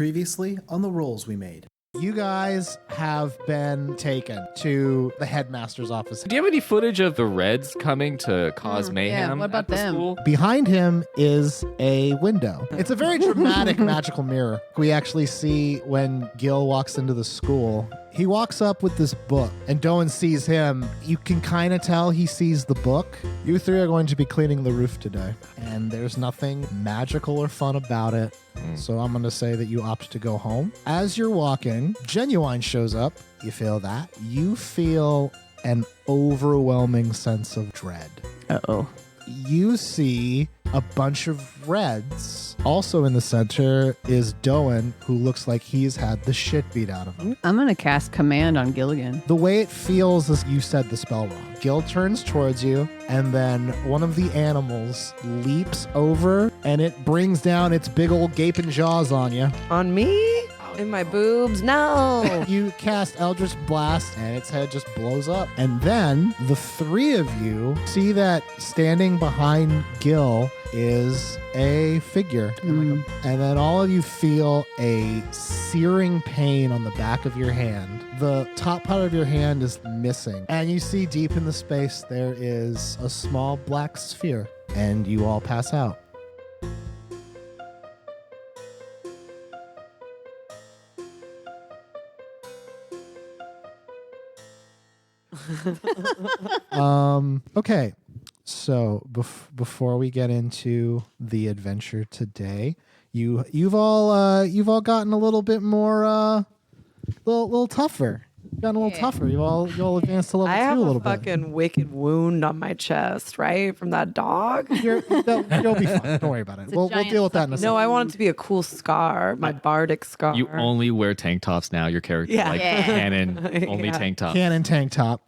Previously on the rolls we made. You guys have been taken to the headmaster's office. Do you have any footage of the Reds coming to cause mayhem? Yeah, what about at the them? school? Behind him is a window. It's a very dramatic magical mirror. We actually see when Gil walks into the school. He walks up with this book, and Doan sees him. You can kind of tell he sees the book. You three are going to be cleaning the roof today, and there's nothing magical or fun about it. So I'm going to say that you opt to go home. As you're walking, Genuine shows up. You feel that. You feel an overwhelming sense of dread. Uh-oh. You see a bunch of Reds. Also in the center is Doan, who looks like he's had the shit beat out of him. I'm going to cast Command on Gilligan. The way it feels is you said the spell wrong. Gil turns towards you, and then one of the animals leaps over, and it brings down its big old gaping jaws on you. On me? In my boobs? No. You cast Eldritch Blast, and its head just blows up. And then the three of you see that standing behind Gil is a figure. And then all of you feel a searing pain on the back of your hand. The top part of your hand is missing. And you see deep in the space there is a small black sphere. And you all pass out. Okay, so before we get into the adventure today, you've all gotten a little bit more little tougher. Gotten a little tougher. You all advanced to level 2 I have a little a fucking wicked wound on my chest, right? From that dog. bit. You'll be fine. Don't worry about it. We'll deal with that in a second. No, I want it to be a cool scar, my bardic scar. You only wear tank tops now. Your character, like canon, only Yeah. tank top. Cannon tank top.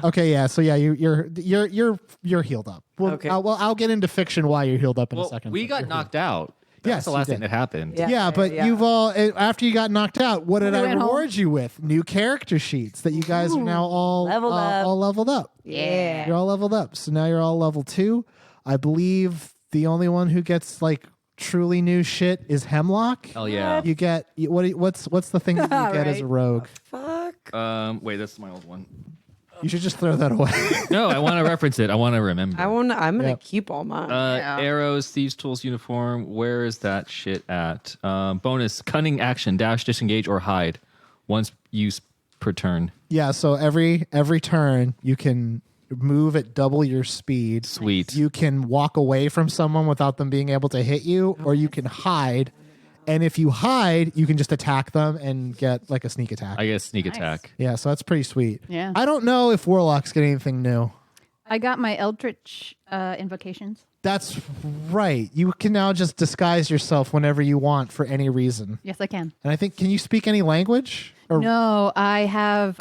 Okay, yeah. So yeah, you're healed up. Okay. I'll get into fiction why you're healed up in a Well, second. we got knocked out. Yes, That's the you last thing did. that happened. Yeah, but you've all, after you got knocked out, what did I went home. reward you with? New character sheets that you guys are now all Leveled up. all leveled up. Yeah. You're all leveled up. So now you're all level 2. I believe the only one who gets like truly new shit is Hemlock. Hell yeah. You get what's the thing that you get as a rogue? Fuck. Wait, that's my old one. You should just throw that away. No, I want to reference it. I want to remember. I'm gonna Yep. keep all mine. Arrows, thieves' tools, uniform. Where is that shit at? Bonus: cunning action, dash, disengage, or hide. Once used per turn. Yeah, so every turn you can move at double your speed. Sweet. You can walk away from someone without them being able to hit you, or you can hide. And if you hide, you can just attack them and get like a sneak attack. I guess sneak attack. Yeah, so that's pretty sweet. Yeah. I don't know if Warlocks get anything new. I got my Eldritch invocations. That's right. You can now just disguise yourself whenever you want for any reason. Yes, I can. And I think, can you speak any language? Or No, I have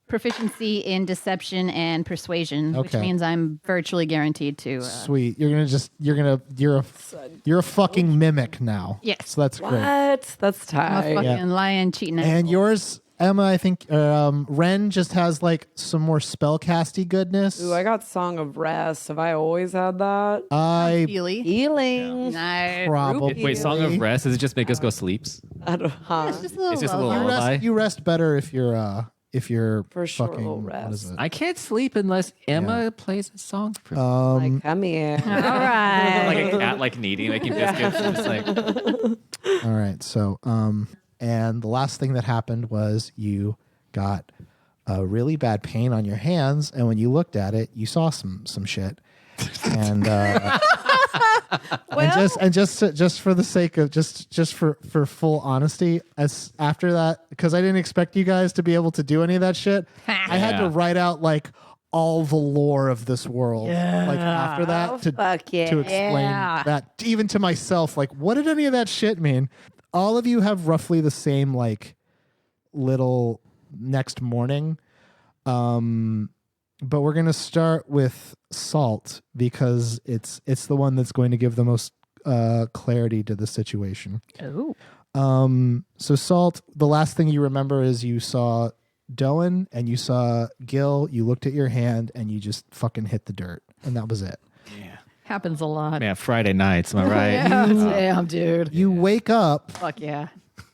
proficiency in deception and persuasion, which Okay. means I'm virtually guaranteed to. Sweet. You're a fucking mimic now. Yes. So that's great. What? That's I'm a tight. fucking lion cheating. And yours, Emma, I think Wren just has like some more spellcasty goodness. Ooh, I got Song of Rest. Have I always had that? I Healy. Healing. Nice. probably. Wait, Song of Rest? Does it just make us go sleeps? I don't, It's just a little. It's just a low. little You lullaby. rest better if you're For sure, fucking we'll what is rest. it? I can't sleep unless Emma plays a song for me. like, come here. All right. Like a cat, like needy, making biscuits. And just like, All right. So and the last thing that happened was you got a really bad pain on your hands, and when you looked at it, you saw some shit. And and just for the sake of just for full honesty, as after that, because I didn't expect you guys to be able to do any of that shit, I had to Yeah. write out like all the lore of this world. Like after that Fuck yeah. to explain that even to myself, like what did any of that shit mean? All of you have roughly the same like little next morning. But we're going to start with Salt because it's the one that's going to give the most clarity to the situation. Oh. So Salt, the last thing you remember is you saw Doan and you saw Gil, you looked at your hand and you just fucking hit the dirt, and that was it. yeah. Happens a lot. Man, Friday nights, am I right? Yeah, damn, dude. You wake up Fuck yeah.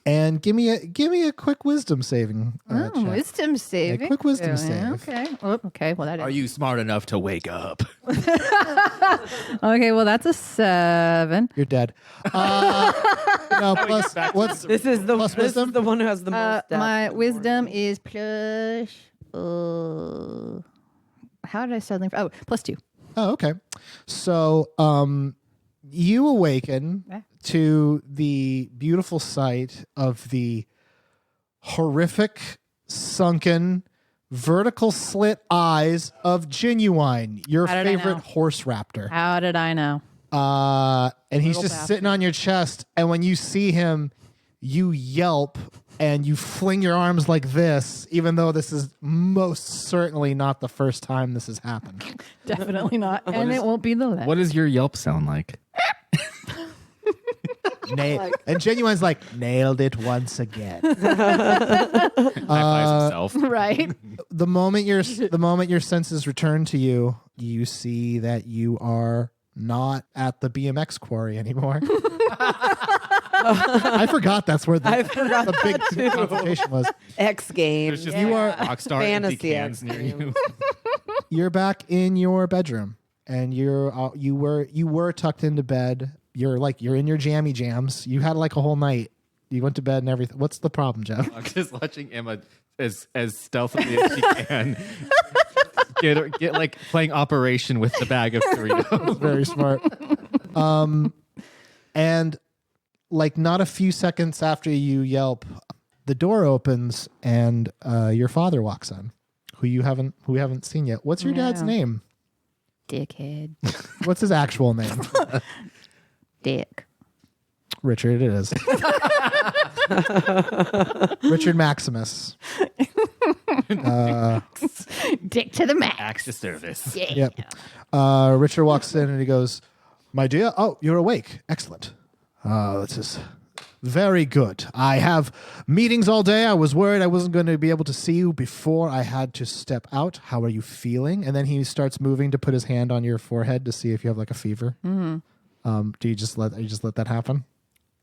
and give me a quick wisdom saving. Oh, check. wisdom saving. quick wisdom Yeah, save. Okay. Oh, okay. Well, that is. Are you smart enough to wake up? Okay. Well, that's a 7. You're dead. No, plus what's This is the Plus this wisdom? is the one who has the most. depth. My wisdom is plus. How did I suddenly? Oh, +2. Oh, okay. So, you awaken Yeah. to the beautiful sight of the horrific, sunken, vertical slit eyes of Genuine, your How did I favorite know? horse raptor. How did I know? And he's Little just bastard. sitting on your chest. And when you see him, you yelp and you fling your arms like this, even though this is most certainly not the first time this has happened. Definitely not, and it won't be the last. What does your yelp sound like? And Genuine's like, nailed it once again. High fives himself. Right? The moment your senses return to you, you see that you are not at the BMX quarry anymore. I forgot that's where the big confrontation was. X game. There's just You are Rockstar empty fantasy cans near you. You're back in your bedroom, and you were tucked into bed. You're in your jammy jams. You had like a whole night. You went to bed and everything. What's the problem, Jeff? I'm just watching Emma as stealthily as she can get like playing Operation with the bag of Doritos. Very smart. And like not a few seconds after you yelp, the door opens and your father walks in, who we haven't seen yet. What's your dad's No. name? Dickhead. What's his actual name? Dick. Richard, it is. Richard Maximus. Dick to the max. Acts of service. Yeah. Yep. Richard walks in and he goes, "My dear, oh, you're awake. Excellent. This is very good. I have meetings all day. I was worried I wasn't going to be able to see you before I had to step out. How are you feeling?" And then he starts moving to put his hand on your forehead to see if you have like a fever. Mm-hmm. Do you just let that happen?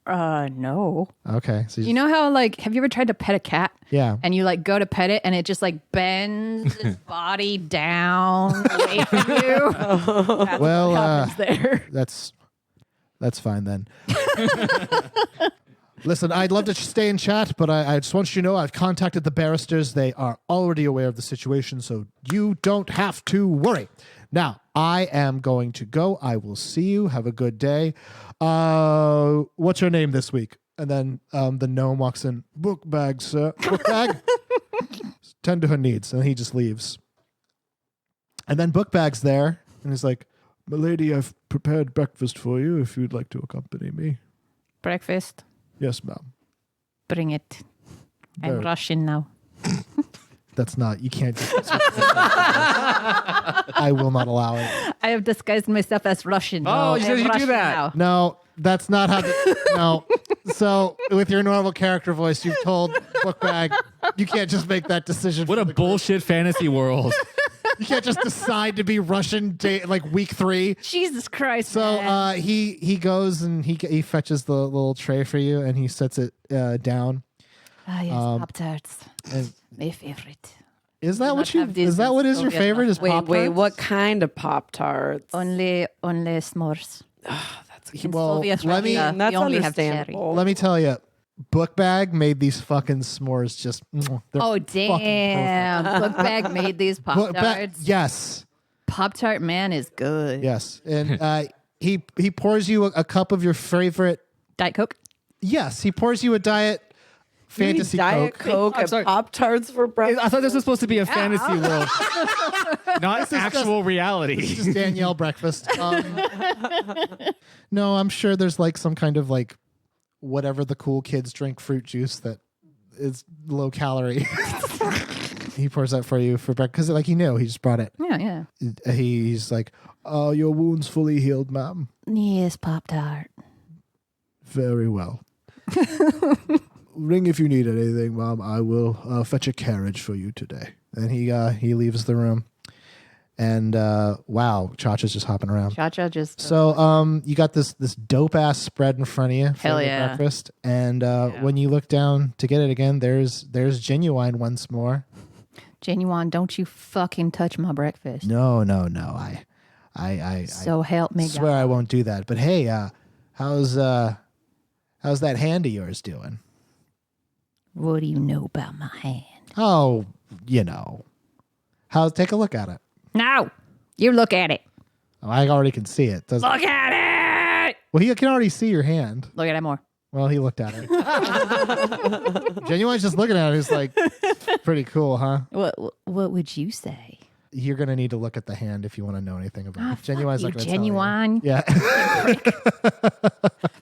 No. Okay. So You know how have you ever tried to pet a cat? yeah. And you go to pet it and it just bends its body down away from you. That's Well, what happens there. That's fine then. Listen, I'd love to stay and chat, but I just want you to know I've contacted the barristers. They are already aware of the situation, so you don't have to worry. Now, I am going to go. I will see you. Have a good day. What's your name this week? And then the gnome walks in. Book bag, sir. Book bag. Tend to her needs. And he just leaves. And then book bag's there. And he's like, "My lady, I've prepared breakfast for you if you'd like to accompany me." Breakfast. Yes, ma'am. Bring it. I'm Very- rushing now. That's not, you can't. I will not allow it. I have disguised myself as Russian. Oh, you I'm said you do Russian that. now. No, that's not how. No. So with your normal character voice, you've told Bookbag, you can't just make that decision. What for a the bullshit fantasy world. You can't just decide to be Russian like week 3. Jesus Christ. So man. he goes and he fetches the little tray for you and he sets it down. Ah, yes, Pop-Tarts. And My favorite. is that not what you? have these Is that what is your Soviet favorite? Is Wait, Pop-Tarts? what kind of Pop Tarts? Only s'mores. In Well, Soviet let me- Russia, That's we only have cherry. understandable. Let me tell you, Bookbag made these fucking s'mores just. They're Oh, fucking damn. Bookbag made these Bookbag- Pop-Tarts. yes. Pop-Tart man is good. Yes, and he pours you a cup of your favorite. Diet Coke? Yes, he pours you a diet fantasy Diet Coke. Coke I'm and sorry. Pop Tarts for breakfast. I thought this was supposed to be a fantasy world, not actual It's reality. just Danielle breakfast. No, I'm sure there's like some kind of like whatever the cool kids drink fruit juice that is low calorie. He pours that for you for breakfast because like he knew he just brought it. Yeah. He's like, "Oh, your wound's fully healed, ma'am. Yes, Pop-Tart. Very well. Ring if you need anything, Mom. I will fetch a carriage for you today." And he leaves the room. And wow, Cha-Cha's just hopping around. Cha-Cha just. So you got this dope ass spread in front of you for Hell your yeah. breakfast, and when you look down to get it again, there's Genuine once more. Genuine, don't you fucking touch my breakfast. No, I So help me swear God. I won't do that. But hey, how's that hand of yours doing? What do you know about my hand? Oh, take a look at it. No, you look at it. Oh, I already can see it. Look at it. Well, he can already see your hand. Look at it more. Well, he looked at it. Genuine's just looking at it. He's like, pretty cool, huh? What would you say? You're going to need to look at the hand if you want to know anything about it. Genuine's you, not going to Genuine. Yeah.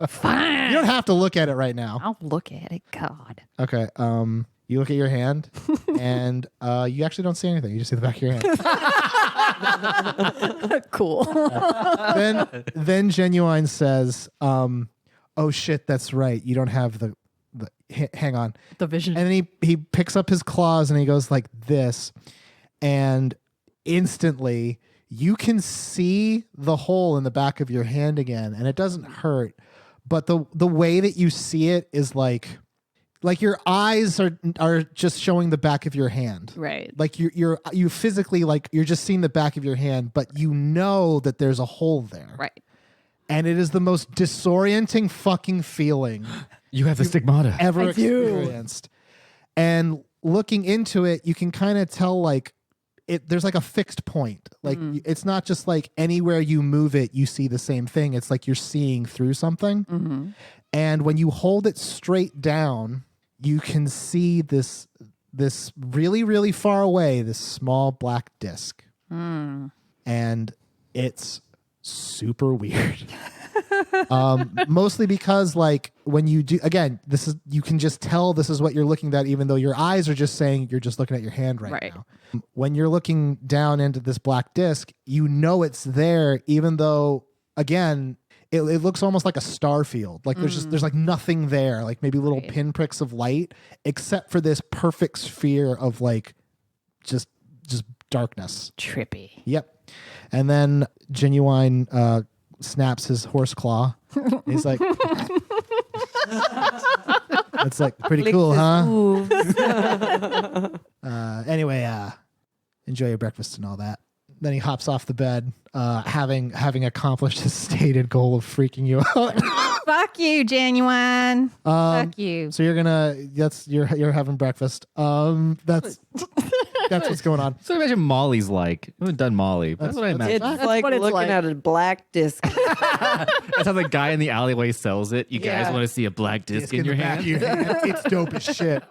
Fine. You don't have to look at it right now. I'll look at it. God. Okay. You look at your hand, and you actually don't see anything. You just see the back of your hand. Cool. Then Genuine says, "Oh shit, that's right. You don't have the hang on." The vision. And then he picks up his claws and he goes like this, and instantly you can see the hole in the back of your hand again, and it doesn't hurt, but the way that you see it is like your eyes are just showing the back of your hand. Right. Like you physically, like you're just seeing the back of your hand, but you know that there's a hole there. Right. And it is the most disorienting fucking feeling You have the stigmata. ever I do. experienced. And looking into it, you can kind of tell like there's like a fixed point. Like it's not just like anywhere you move it, you see the same thing. It's like you're seeing through something. Mm-hmm. And when you hold it straight down, you can see this really, really far away, this small black disc. And it's super weird. Mostly because like when you do, again, you can just tell this is what you're looking at, even though your eyes are just saying you're just looking at your hand right now. When you're looking down into this black disc, you know it's there, even though, again, it looks almost like a star field. Like there's like nothing there, like maybe little pinpricks of light, except for this perfect sphere of like just darkness. Trippy. Yep. And then Genuine snaps his horse claw. He's like, it's like pretty cool, huh? Anyway, enjoy your breakfast and all that. Then he hops off the bed, having accomplished his stated goal of freaking you out. Fuck you, Genuine. Fuck you. So you're having breakfast. That's what's going on. So imagine Molly's like. I haven't done Molly. That's what I imagine. It's like what it's looking like. at a black disc. That's how the guy in the alleyway sells it. You guys want to see a black disc in your the back hand? of your hand. It's dope as shit.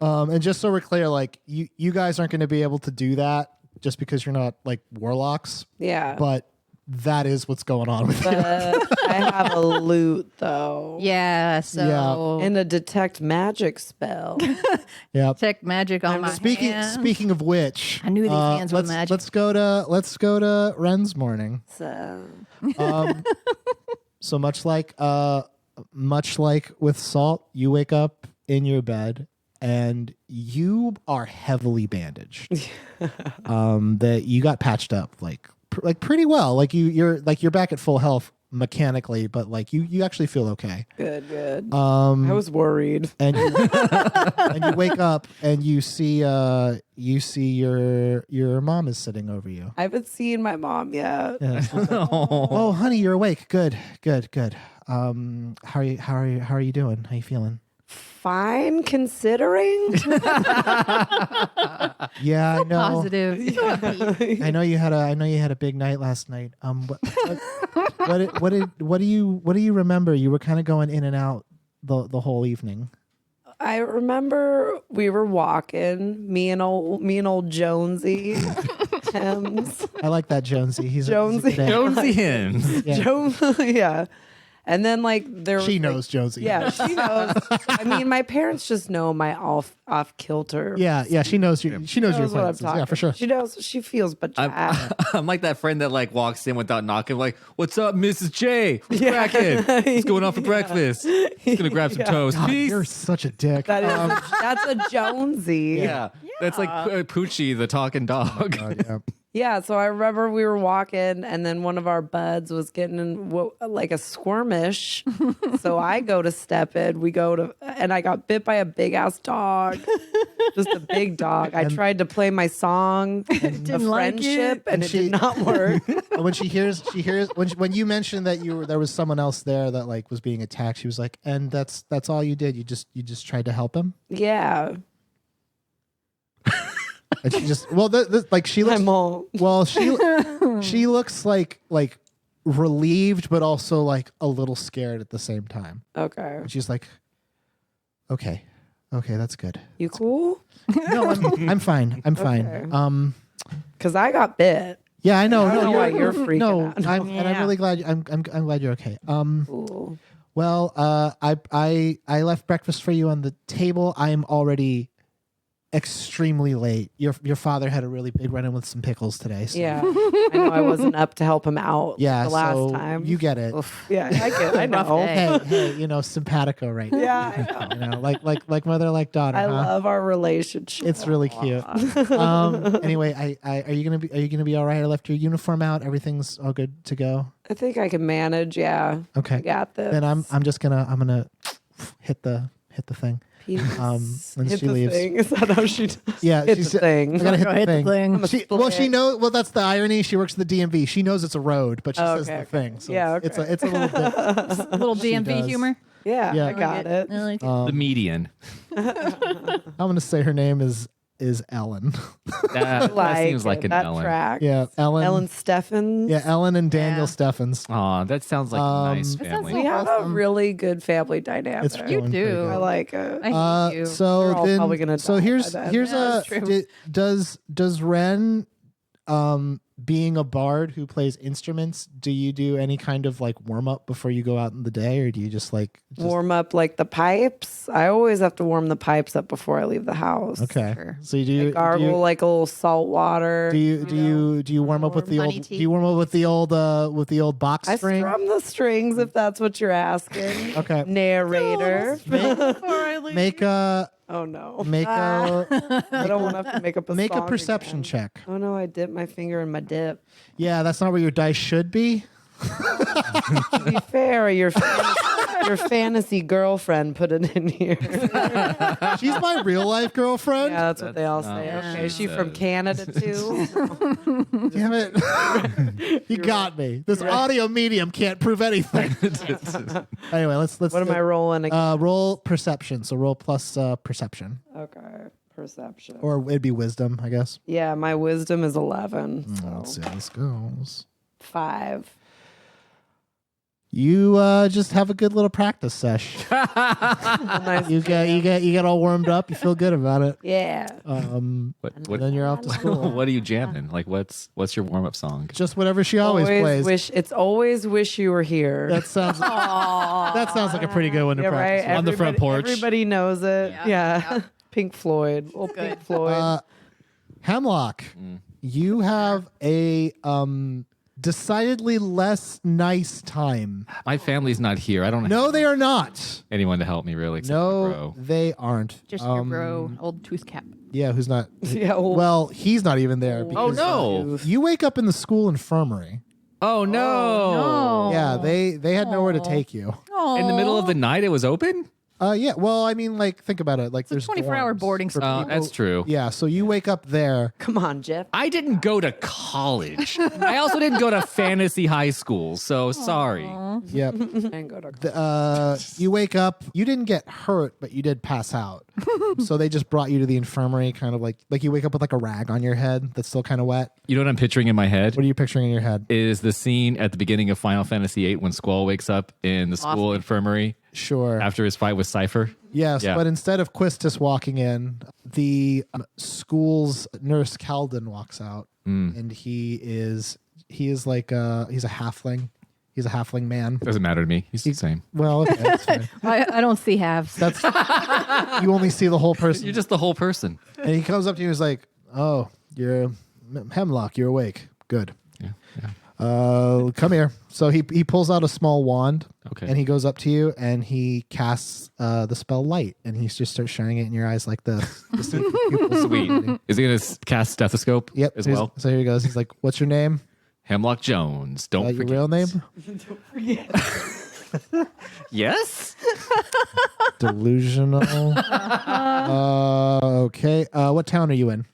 And just so we're clear, like you guys aren't going to be able to do that just because you're not like warlocks. Yeah. But that is what's going on with you. I have a loot though. Yeah, so And a detect magic spell. Yeah. check magic on my hand. Speaking of which, I knew these hands were let's magic. let's go to Wren's morning. So So much like with Salt, you wake up in your bed and you are heavily bandaged. That you got patched up like pretty well. Like you're back at full health mechanically, but like you actually feel okay. good. I was worried. And you, and you wake up and you see your mom is sitting over you. I haven't seen my mom yet. Yeah. Oh, honey, you're awake. Good. How are you doing? How you feeling? Fine, considering. Yeah, I know. Positive. I know you had a big night last night. What do you remember? You were kind of going in and out the whole evening. I remember we were walking, me and old Jonesy. Hems. I like that Jonesy. He's Jonesy. a good name. Jonesy Hens. Yeah. Yeah. And then like there was She like- knows Jonesy. Yeah, she knows. I mean, my parents just know my off kilter. Yeah. She knows you. She knows your Knows what I'm acquaintances. talking. Yeah, for sure. She knows. She feels bad. I'm like that friend that like walks in without knocking, like, "What's up, Mrs. J? What's cracking? What's going on for breakfast? Just gonna grab some toast. God, Peace." you're such a dick. That's a Jonesy. Yeah, that's like Poochie, the talking dog. God, yeah. Yeah, so I remember we were walking, and then one of our buds was getting in like a skirmish. So I go to step in. And I got bit by a big ass dog, just a big dog. I tried to play my song of friendship, and it did not work. When she hears when you mentioned that there was someone else there that like was being attacked, she was like, and that's all you did. You just tried to help him. Yeah. And she just like she looks she looks like relieved but also like a little scared at the same time. Okay. And she's like, okay, that's good. You cool? No, I'm fine. I'm fine. Because I got bit. Yeah, I know. I don't know why you're freaking out. And I'm really glad. I'm glad you're okay. Cool. Well, I left breakfast for you on the table. I am already extremely late. Your father had a really big run-in with some pickles today. So. Yeah, I know I wasn't up to help him out. Yeah, the last so time. you get it. Yeah, I know. Hey, simpatico right now. Yeah, I know. Like mother, like daughter. I huh? love our relationship. It's really cute. Anyway, are you gonna be all right? I left your uniform out. Everything's all good to go. I think I can manage. Yeah. Okay. I got this. Then I'm gonna hit the thing. When hit she the leaves. thing. Is that how she does? Yeah, hit she's the thing. I gotta hit the thing. I'm a She split. knows. Well, that's the irony. She works at the DMV. She knows it's a road, but she says okay, the thing. So Yeah, it's a little bit. A little DMV does. humor. Yeah, Yeah. I got it. I like it. The median. I'm gonna say her name is Ellen. That seems like an that Ellen. track. Yeah, Ellen. Ellen Steffens. Yeah, Ellen and Daniel Yeah. Steffens. Aw, that sounds like a nice That sounds family. We have a Awesome. really good family dynamic. It's You going pretty do. good. I like it. I hate you. We're So all then, probably gonna so die here's by then. here's Yeah, a that's true. does Wren being a bard who plays instruments, do you do any kind of like warm up before you go out in the day, or do you just Warm up like the pipes. I always have to warm the pipes up before I leave the house. okay? Sure. So you do Gargle like a little salt water. do you warm up with the honey old tea. do you warm up with the old box I string? strum the strings if that's what you're asking. Okay. Narrator. Make a Oh no. make a I don't want to have to make up a make a song perception again. check. Oh no, I dipped my finger in my dip. Yeah, that's not where your dice should be. To be fair, your fantasy girlfriend put it in here. She's my real life girlfriend. Yeah, that's what they all say. not what Okay, is she from says. Canada too? Damn it. You got me. This audio medium can't prove anything. Anyway, let's What am I rolling again? roll perception. So roll plus perception. Okay, perception. Or it'd be wisdom, I guess. Yeah, my wisdom is 11. Let's see So how this goes. 5. You just have a good little practice sesh. Nice. You get all warmed up. You feel good about it. Yeah. And What then you're off to school. what are you jamming? Like what's your warm up song? Just whatever she always plays. It's always wish you were here. That sounds like a pretty good one to yeah, right. practice. On the front porch. Everybody knows it. Yeah, Yeah. yeah. Pink Floyd. Old Pink Floyd. Hemlock, you have a decidedly less nice time. My family's not here. I don't No, have they are not. anyone to help me really. Except my No, bro. they aren't. Just your bro, old tooth cap. Yeah, who's not? Yeah, Well, he's not even there. Oh because no! You wake up in the school infirmary. Oh no! no. Yeah, they had nowhere to take you. In the middle of the night, it was open. Yeah. Well, I mean, like, think about it. Like, It's a there's 24-hour dorms boarding for school. people- That's true. Yeah. So you wake up there. Come on, Jeff. I didn't go to college. I also didn't go to fantasy high school. So sorry. Yep. And go to You wake up. You didn't get hurt, but you did pass out. So they just brought you to the infirmary, kind of like you wake up with like a rag on your head that's still kind of wet. You know what I'm picturing in my head? What are you picturing in your head? Is the scene at the beginning of Final Fantasy VIII when Squall wakes up in the school infirmary Sure. after his fight with Cypher? Yes, Yeah. but instead of Quistis walking in, the school's nurse Calden walks out, and he's like he's a halfling. He's a halfling man. Doesn't matter to me. He's the same. Well, okay, that's fine. I don't see halves. That's you only see the whole person. You're just the whole person. And he comes up to you and is like, "Oh, you're Hemlock. You're awake. Good." Yeah. Come here. So he pulls out a small wand. Okay. And he goes up to you and he casts the spell light, and he just starts shining it in your eyes like this. Sweet. Is he going to cast stethoscope Yep. as so well? So here he goes. He's like, "What's your name? Hemlock Jones. Don't Your forget. real name?" Yes? Delusional. Okay. What town are you in?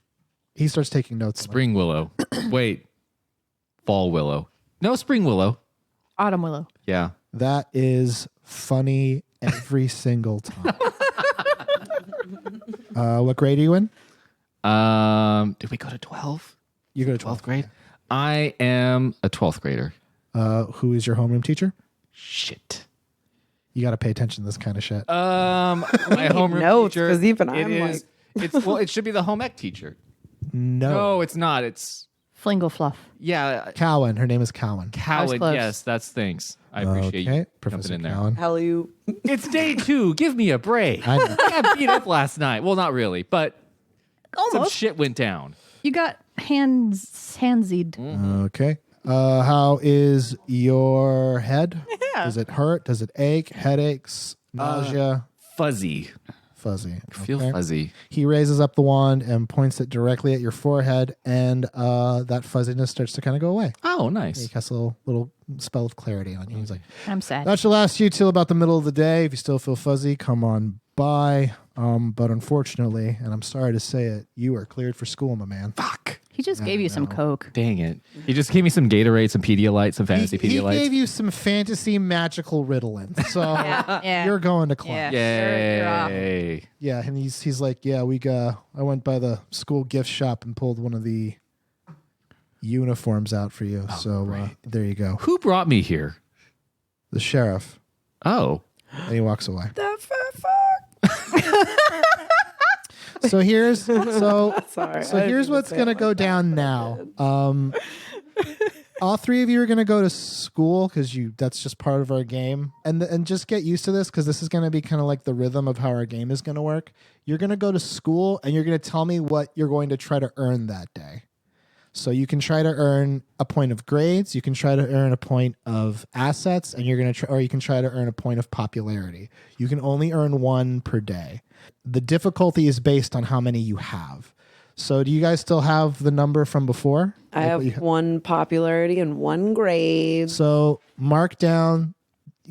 He starts taking notes. Spring Willow. Wait. Fall Willow. No, Spring Willow. Autumn Willow. Yeah. That is funny every single time. What grade are you in? Did we go to 12? You go to 12th 12th grade? I am a 12th grader. Who is your homeroom teacher? Shit. You got to pay attention to this kind of shit. My homeroom notes, teacher. 'cause even it I'm is- it's well, it should be the home ec teacher. No, it's not. It's Flingle Fluff. yeah, Cowan. Her name is Cowan. Cowan. close. Yes, that's things. I appreciate Okay, you Professor jumping in there. Cowan. Hell, you. It's day 2. Give me a break. I know. I got beat up last night. Well, not really, but some Almost. shit went down. You got handsied. Okay. How is your head? Does it hurt? Does it ache? Headaches? Nausea? Fuzzy. Fuzzy. Feel Okay. fuzzy. He raises up the wand and points it directly at your forehead, and that fuzziness starts to kind of go away. Oh, He nice. casts a little spell of clarity on you. He's like, I'm sad. "That should last you till about the middle of the day. If you still feel fuzzy, come on by. But unfortunately, and I'm sorry to say it, you are cleared for school, my man." Fuck. He just gave you some Coke. Dang it. He just gave me some Gatorade, some Pedialyte, some fantasy He Pedialyte. gave you some fantasy magical Ritalin, so Yeah. you're going to class. You're off. Yay. Yeah, and he's like, "Yeah, I went by the school gift shop and pulled one of the uniforms out for you. So there you go." Who brought me here? The sheriff. Oh. And he walks away. That fat fuck. So here's Sorry. so I here's didn't what's say gonna it go like down now. All three of you are gonna go to school because that's just part of our game, and just get used to this because this is gonna be kind of like the rhythm of how our game is gonna work. You're gonna go to school and you're gonna tell me what you're going to try to earn that day. So you can try to earn a point of grades, you can try to earn a point of assets, and you're gonna or you can try to earn a point of popularity. You can only earn one per day. The difficulty is based on how many you have. So do you guys still have the number from before? I have one popularity and one grade. So mark down,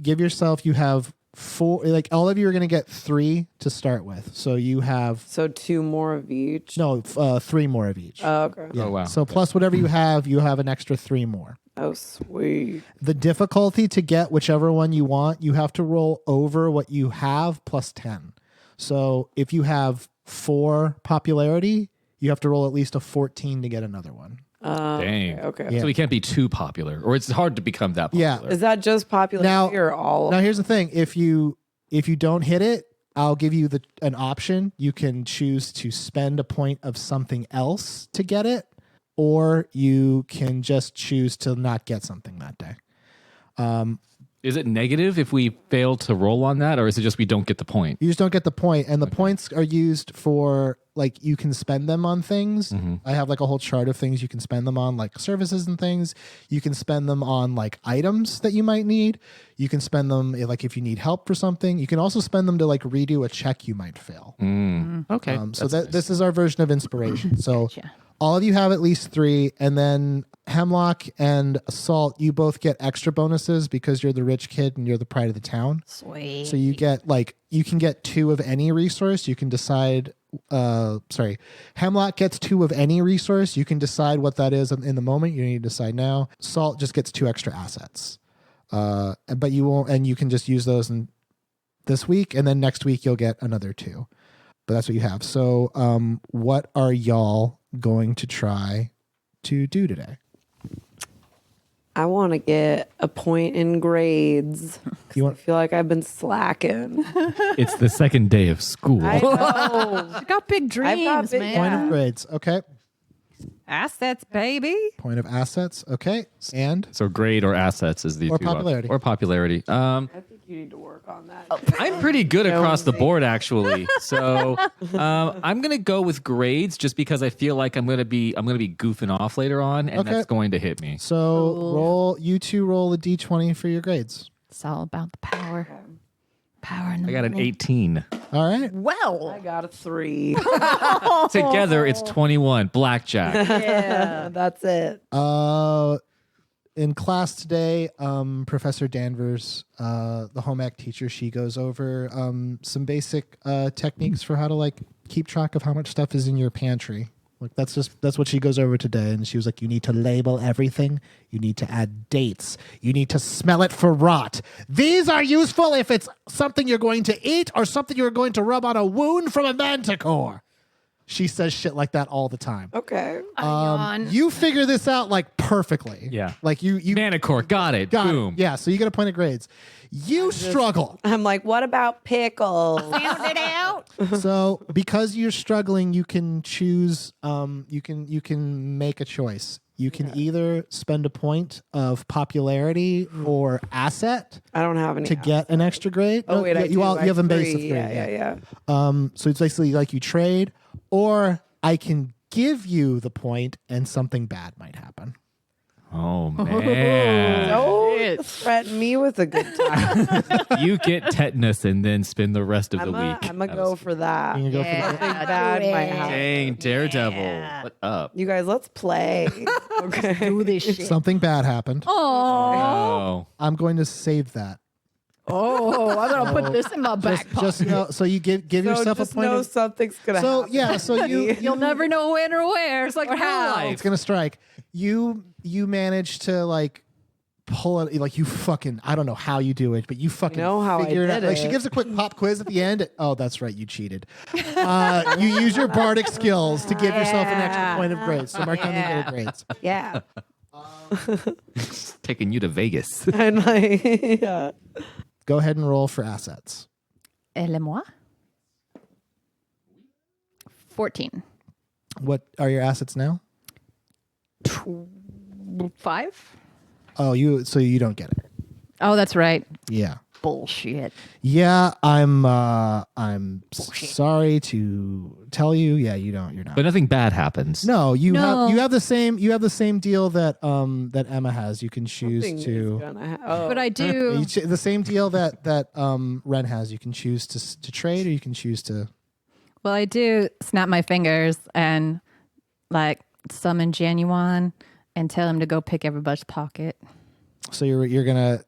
give yourself, you have 4, like all of you are going to get 3 to start with. So you have, So 2 more of each. no, 3 more of each. Okay. Yeah. Oh, wow. So plus whatever you have an extra 3 more. Oh, sweet. The difficulty to get whichever one you want, you have to roll over what you have plus 10. So if you have 4 popularity, you have to roll at least a 14 to get another one. Dang. Okay. Yeah. So we can't be too popular, or it's hard to become that Yeah. popular. Is that just popularity or all? Now here's the thing: if you don't hit it, I'll give you an option. You can choose to spend a point of something else to get it, or you can just choose to not get something that day. Is it negative if we fail to roll on that, or is it just we don't get the point? You just don't get the point, and the points are used for like you can spend them on things. I have like a whole chart of things you can spend them on, like services and things. You can spend them on like items that you might need. You can spend them like if you need help for something. You can also spend them to like redo a check you might fail. Okay. So this is our version of inspiration. So Gotcha. all of you have at least 3, and then Hemlock and Salt, you both get extra bonuses because you're the rich kid and you're the pride of the town. Sweet. So you get you can get 2 of any resource. You can decide. Hemlock gets 2 of any resource. You can decide what that is in the moment. You need to decide now. Salt just gets 2 extra assets. But you won't, and you can just use those in this week, and then next week you'll get another 2. But that's what you have. So, what are y'all going to try to do today? I want to get a point in grades. You I want? feel like I've been slacking. It's the second day of school. I know. I got big dreams, big- man. Point of grades. Okay. Assets, baby. Point of assets. Okay. And So grade or assets is the Or two popularity. Or popularity. I think you need to work on that. I'm pretty good across the board, actually. So I'm gonna go with grades just because I feel like I'm gonna be goofing off later on, and Okay. that's going to hit me. so roll. You two roll a d20 for your grades. It's all about the power. Power in the I got an middle. 18. All right. I Well, got a 3. Together, it's 21. Blackjack. Yeah, that's it. In class today, Professor Danvers, the home ec teacher, she goes over some basic techniques for how to like keep track of how much stuff is in your pantry. Like that's what she goes over today, and she was like, you need to label everything. You need to add dates. You need to smell it for rot. These are useful if it's something you're going to eat or something you're going to rub on a wound from a manticore. She says shit like that all the time. Okay. You figure this out like perfectly. Yeah. Like you Manicore. Got it. got Boom. it. Yeah, so you get a point of grades. You struggle. I'm like, what about pickles? found it out. So because you're struggling, you can choose you can make a choice. You can either spend a point of popularity or asset I don't have any. to get an extra grade. Oh, wait, I you do. all I you have them base of 3. 3. Yeah. So it's basically like you trade, or I can give you the point and something bad might happen. Oh, man. Don't threaten me with a good time. You get tetanus and then spend the rest of the week. I'm going to go for that. You can go for the Something bad might happen. Dang, Daredevil. What up? You guys, let's play. Okay. Do this shit. something bad happened. Oh, Oh. I'm going to save that. I'm gonna put this in my back pocket. Just know, so you give So yourself a just point know of, something's going to so happen. yeah, so You'll never know when or where. It's like Like real how. life. it's gonna strike. You manage to like pull it, like you fucking, I don't know how you do it, but you fucking know how I figure it out. did Like she it. gives a quick pop quiz at the end. Oh, that's right, you cheated. You use your bardic skills to give yourself an extra point of grades. So mark down the little grades. Yeah. Taking you to Vegas. And like, yeah. Go ahead and roll for assets. Elle et moi. 14. What are your assets now? 5. Oh, so you don't get it. Oh, that's right. Yeah. Bullshit. Yeah, I'm sorry to tell you. Yeah, you're not. But nothing bad happens. No, you No. have the same deal that that Emma has. You can choose Something is to gonna oh. But I do. the same deal that Wren has. You can choose to trade, or you can choose to. Well, I do snap my fingers and like summon Genuine and tell him to go pick everybody's pocket. So you're gonna.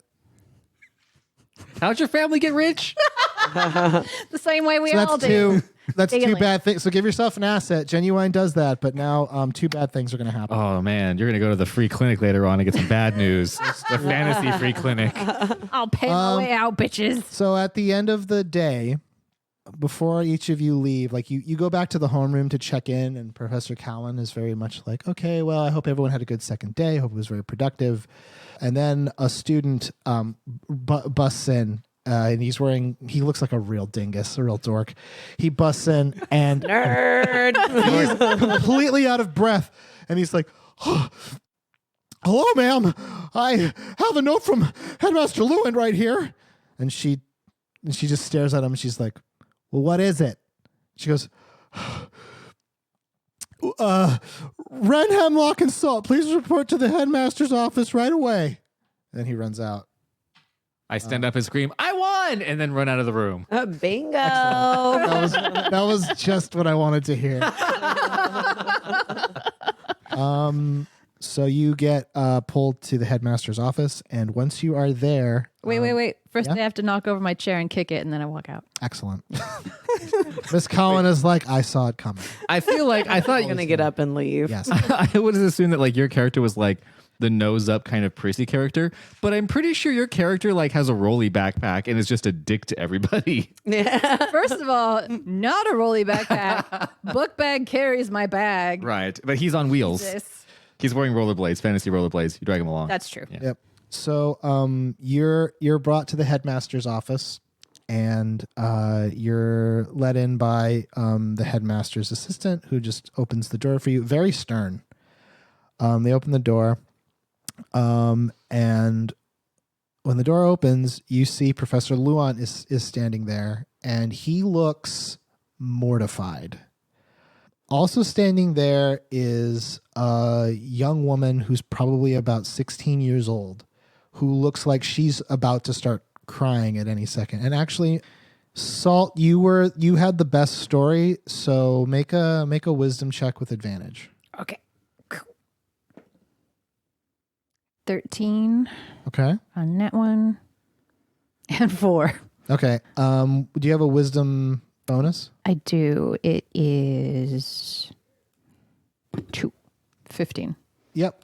How'd your family get rich? The same way we So all that's do. two. That's two Daily. bad things. So give yourself an asset. Genuine does that, but now two bad things are gonna happen. Oh, man. You're going to go to the free clinic later on and get some bad news. The fantasy free clinic. I'll pay my way out, bitches. So at the end of the day, before each of you leave, like you go back to the homeroom to check in, and Professor Callan is very much like, okay, well, I hope everyone had a good second day. I hope it was very productive. And then a student busts in, and he looks like a real dingus, a real dork. He busts in and Nerd. he's completely out of breath. And he's like, oh, hello, ma'am. I have a note from Headmaster Lewin right here. And she just stares at him, and she's like, well, what is it? She goes, Wren, Hemlock, and Salt, please report to the headmaster's office right away. And then he runs out. I stand up and scream, I won! And then run out of the room. Bingo. That was just what I wanted to hear. So you get pulled to the headmaster's office, and once you are there, Wait. First, yeah? I have to knock over my chair and kick it, and then I walk out. excellent. Miss Collin is like, I saw it coming. I feel like I thought I'm going to get up and leave. Yes. I would have assumed that like your character was like the nose up kind of prissy character, but I'm pretty sure your character like has a rolly backpack and is just a dick to everybody. First of all, not a rolly backpack. Book bag carries my bag. Right. But he's on wheels. This. He's wearing rollerblades, fantasy rollerblades. You drag him along. That's true. Yeah. Yep. So you're brought to the headmaster's office, and you're let in by the headmaster's assistant, who just opens the door for you. Very stern. They open the door, and when the door opens, you see Professor Luan is standing there, and he looks mortified. Also standing there is a young woman who's probably about 16 years old, who looks like she's about to start crying at any second. And actually, Salt, you had the best story, so make a wisdom check with advantage. Okay. 13 Okay. on that one. And 4. Okay. Do you have a wisdom bonus? I do. It is 2. 15. Yep.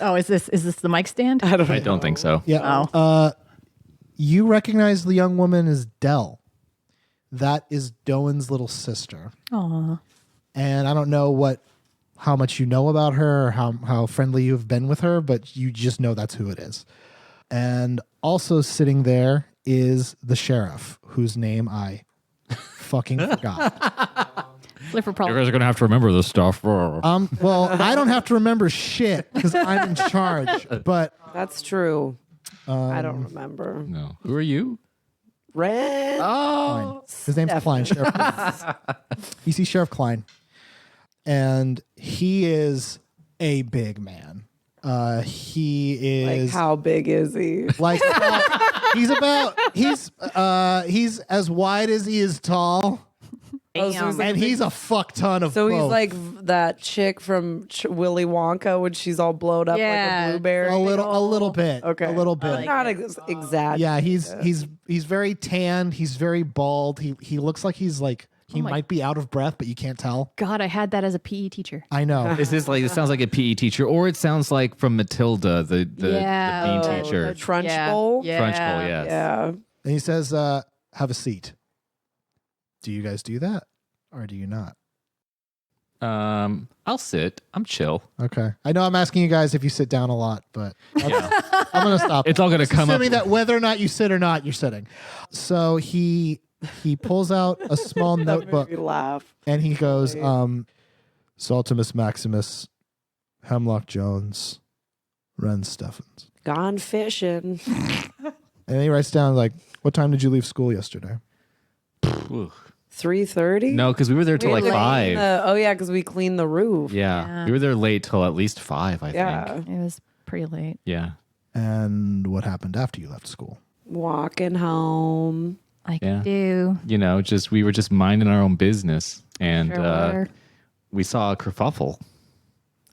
Oh, is this the mic stand? I don't know. I don't think so. Yeah. Oh. You recognize the young woman as Dell. That is Doan's little sister. Aw. And I don't know how much you know about her or how friendly you've been with her, but you just know that's who it is. And also sitting there is the sheriff, whose name I fucking forgot. Flipper You problem. guys are gonna have to remember this stuff. Well, I don't have to remember shit because I'm in charge. But That's true. I don't remember. No. Who are you? Wren. Oh. his name's Klein. Sheriff Klein. You see Sheriff Klein, and he is a big man. He Like, is how big is he? like he's as wide as he is tall. Oh, so he's like And he's a fuck ton of So he's both. like that chick from Willy Wonka when she's all blown up like Yeah. a blueberry. a little bit. Okay. A little bit. But not exaggerated. Yeah, he's very tanned. He's very bald. He looks like he's like he might be out of breath, but you can't tell. God, I had that as a PE teacher. I know. Is this like? It sounds like a PE teacher, or it sounds like from Matilda, the Yeah. bean Oh, teacher. the Trunchbull. Yeah. Trunchbull, yes. Yeah. And he says, "Have a seat." Do you guys do that, or do you not? I'll sit. I'm chill. Okay. I know I'm asking you guys if you sit down a lot, but Yeah. I'm gonna stop. It's all gonna come up. Assuming that whether or not you sit or not, you're sitting. So he pulls out a small That notebook made me laugh. and he goes, Saltimus Maximus, Hemlock Jones, Wren Steffens. Gone fishing. And he writes down, like, what time did you leave school yesterday? Ooh. 3:30. No, because we were there till like 5. Oh yeah, because we cleaned the roof. Yeah. We were there late till at least 5, I Yeah. think. It was pretty late. Yeah. And what happened after you left school? Walking home. Like Yeah. do. You know, we were just minding our own business, and Sure were. we saw a kerfuffle.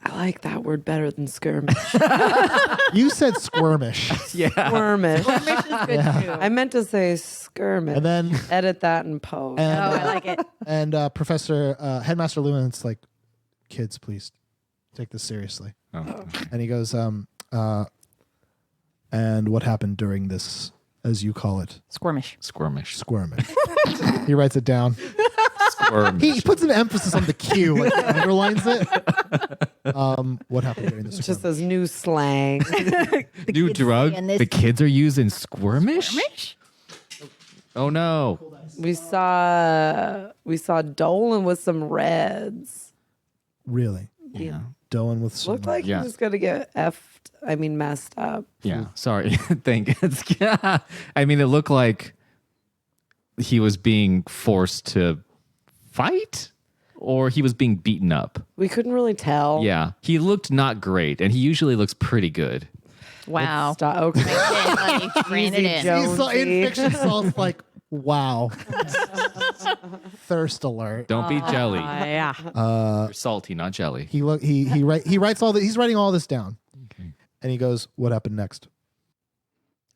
I like that word better than skirmish. You said squirmish. Yeah. Skirmish. Good too. I meant to say skirmish. And then Edit that and post. Oh, and, I like it. and Professor Headmaster Lewin's like, kids, please take this seriously. Oh. And he goes, and what happened during this, as you call it, Squirmish. Squirmish. squirmish? He writes it down. Squirmish. He puts an emphasis on the Q, like he underlines it. What happened during this? It's just this new slang. New drug. saying this. The kids are using squirmish? Oh no. we saw Dolan with some reds. Really? Yeah. Doan with some. Looked like Yeah. he was gonna get messed up. Yeah. Sorry. Thank you. I mean, it looked like he was being forced to fight, or he was being beaten up. We couldn't really tell. Yeah. He looked not great, and he usually looks pretty good. Wow. Stop. Okay. Ran it in. Joe. He's so, in Jonesy. fiction, Salt's like, wow. Thirst alert. Don't be jelly. Yeah. You're salty, not jelly. He writes all he's writing all this down. Okay. And he goes, what happened next?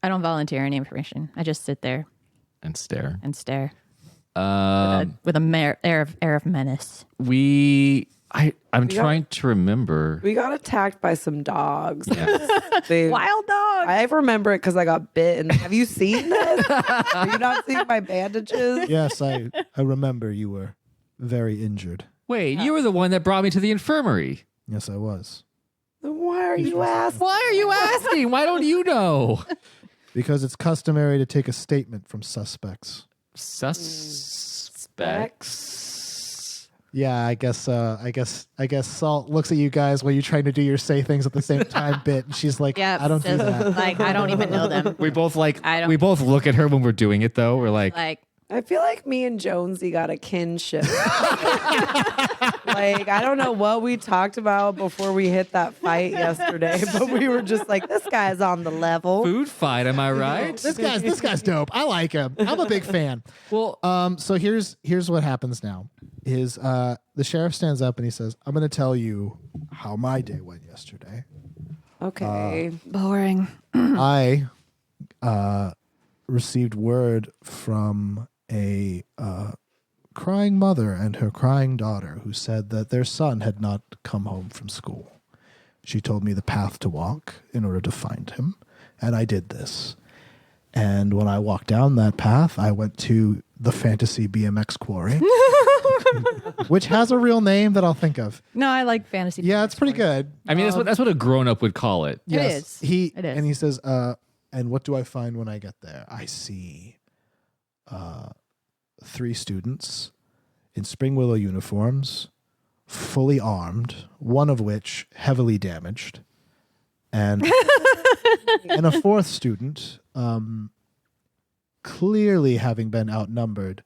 I don't volunteer any information. I just sit there And stare. and stare Um, with a air of menace. I'm trying to remember. We got attacked by some dogs. Yeah. They- Wild dog. I remember it because I got bitten. Have you seen this? Are you not seeing my bandages? Yes, I remember you were very injured. Wait, you were the one that brought me to the infirmary. Yes, I was. Then why are you asking? Why are you asking? Why don't you know? Because it's customary to take a statement from suspects. Suspects. Yeah, I guess Salt looks at you guys while you're trying to do your say things at the same time bit, and she's like, Yeah, I don't do that. Like I don't even know them. We both I don't- we both look at her when we're doing it though. We're like Like I feel like me and Jonesy got a kinship. Like, I don't know what we talked about before we hit that fight yesterday, but we were just like, this guy's on the level. food fight, am I right? This guy's dope. I like him. I'm a big fan. Well, So here's what happens now. Is the sheriff stands up and he says, I'm going to tell you how my day went yesterday. Okay. boring. I received word from a crying mother and her crying daughter who said that their son had not come home from school. She told me the path to walk in order to find him, and I did this. And when I walked down that path, I went to the Fantasy BMX Quarry, which has a real name that I'll think of. No, I like fantasy. Yeah, it's pretty good. I mean, that's what a grown up would call it. Yes, is. It is. And he says, and what do I find when I get there? I see 3 students in spring willow uniforms, fully armed, one of which heavily damaged, and and a 4th student, clearly having been outnumbered,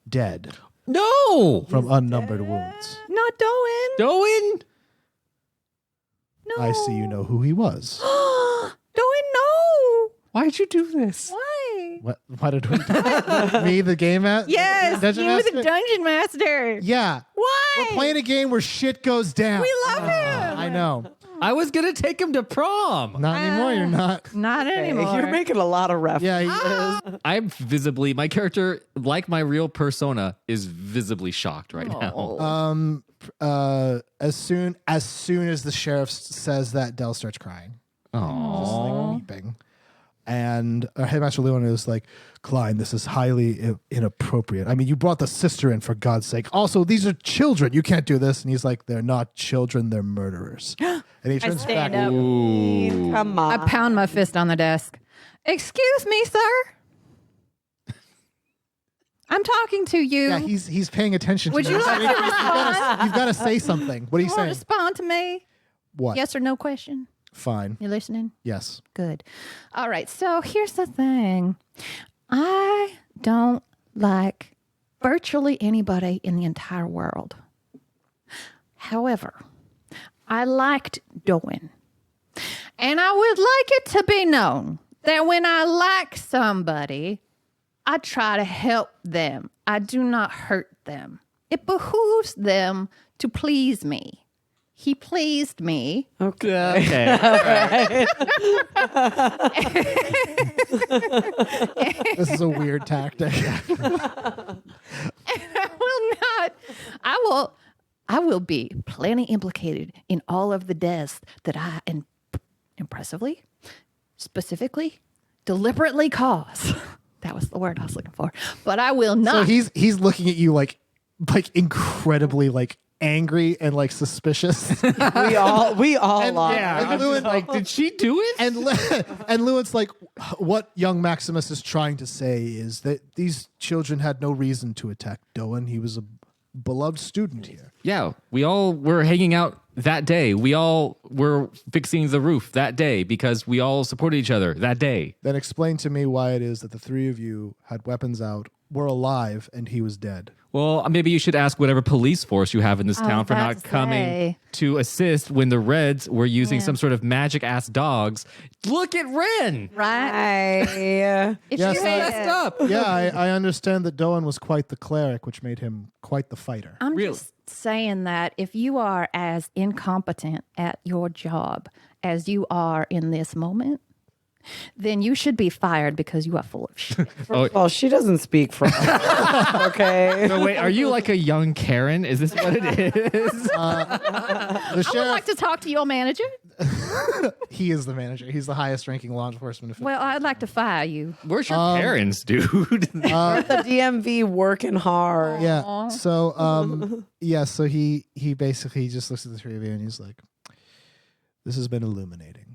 dead No, from unnumbered wounds. Not Doan. Doan. No. I see you know who he was. Doan, no. Why'd you do this? Why? What did we do? Me, the game master? Yes, Dungeon you were the master? dungeon master. Yeah. Why? We're playing a game where shit goes down. We love him. I know. I was gonna take him to prom. Not anymore, you're not. Not Okay, anymore. you're making a lot of references. Yeah, I'm visibly, my character, like my real persona, is visibly shocked right now. as soon as the sheriff says that, Dell starts crying. Just like weeping. And Headmaster Lewin is like, Klein, this is highly inappropriate. I mean, you brought the sister in, for God's sake. Also, these are children. You can't do this. And he's like, they're not children, they're murderers. And he turns back. stand up. Come on. I pound my fist on the desk. Excuse me, sir. I'm talking to you. Yeah, he's paying attention Would to you you. like to respond? You've got to say something. What are you You want to saying? respond to me? What? Yes or no question? Fine. You listening? Yes. Good. All right. So here's the thing. I don't like virtually anybody in the entire world. However, I liked Doan. And I would like it to be known that when I like somebody, I try to help them. I do not hurt them. It behooves them to please me. He pleased me. Okay. This is a weird tactic. I will be plenty implicated in all of the deaths that I impressively, specifically, deliberately cause. That was the word I was looking for. But I will not. So he's looking at you like incredibly like angry and like suspicious. we all are. and Lewin, Like, did she do it? and Lewin's like, what young Maximus is trying to say is that these children had no reason to attack Doan. He was a beloved student here. Yeah, we all were hanging out that day. We all were fixing the roof that day because we all supported each other that day. Then explain to me why it is that the 3 of you had weapons out, were alive, and he was dead. Well, maybe you should ask whatever police force you have in this town for about not to coming say. to assist when the Reds were using some sort of magic ass dogs. Look at Wren. right? If Yes, you I- Messed up. Yeah, I understand that Doan was quite the cleric, which made him quite the fighter. I'm Really? just saying that if you are as incompetent at your job as you are in this moment, then you should be fired because you are full of shit. Well, she doesn't speak for us. Okay. No, wait, are you like a young Karen? Is this what it is? The I would sheriff, like to talk to your manager. he is the manager. He's the highest ranking law enforcement official. Well, I'd like to fire you. Where's your parents, dude? The DMV working hard. Yeah. So so he basically just looks at the 3 of you and he's like, this has been illuminating.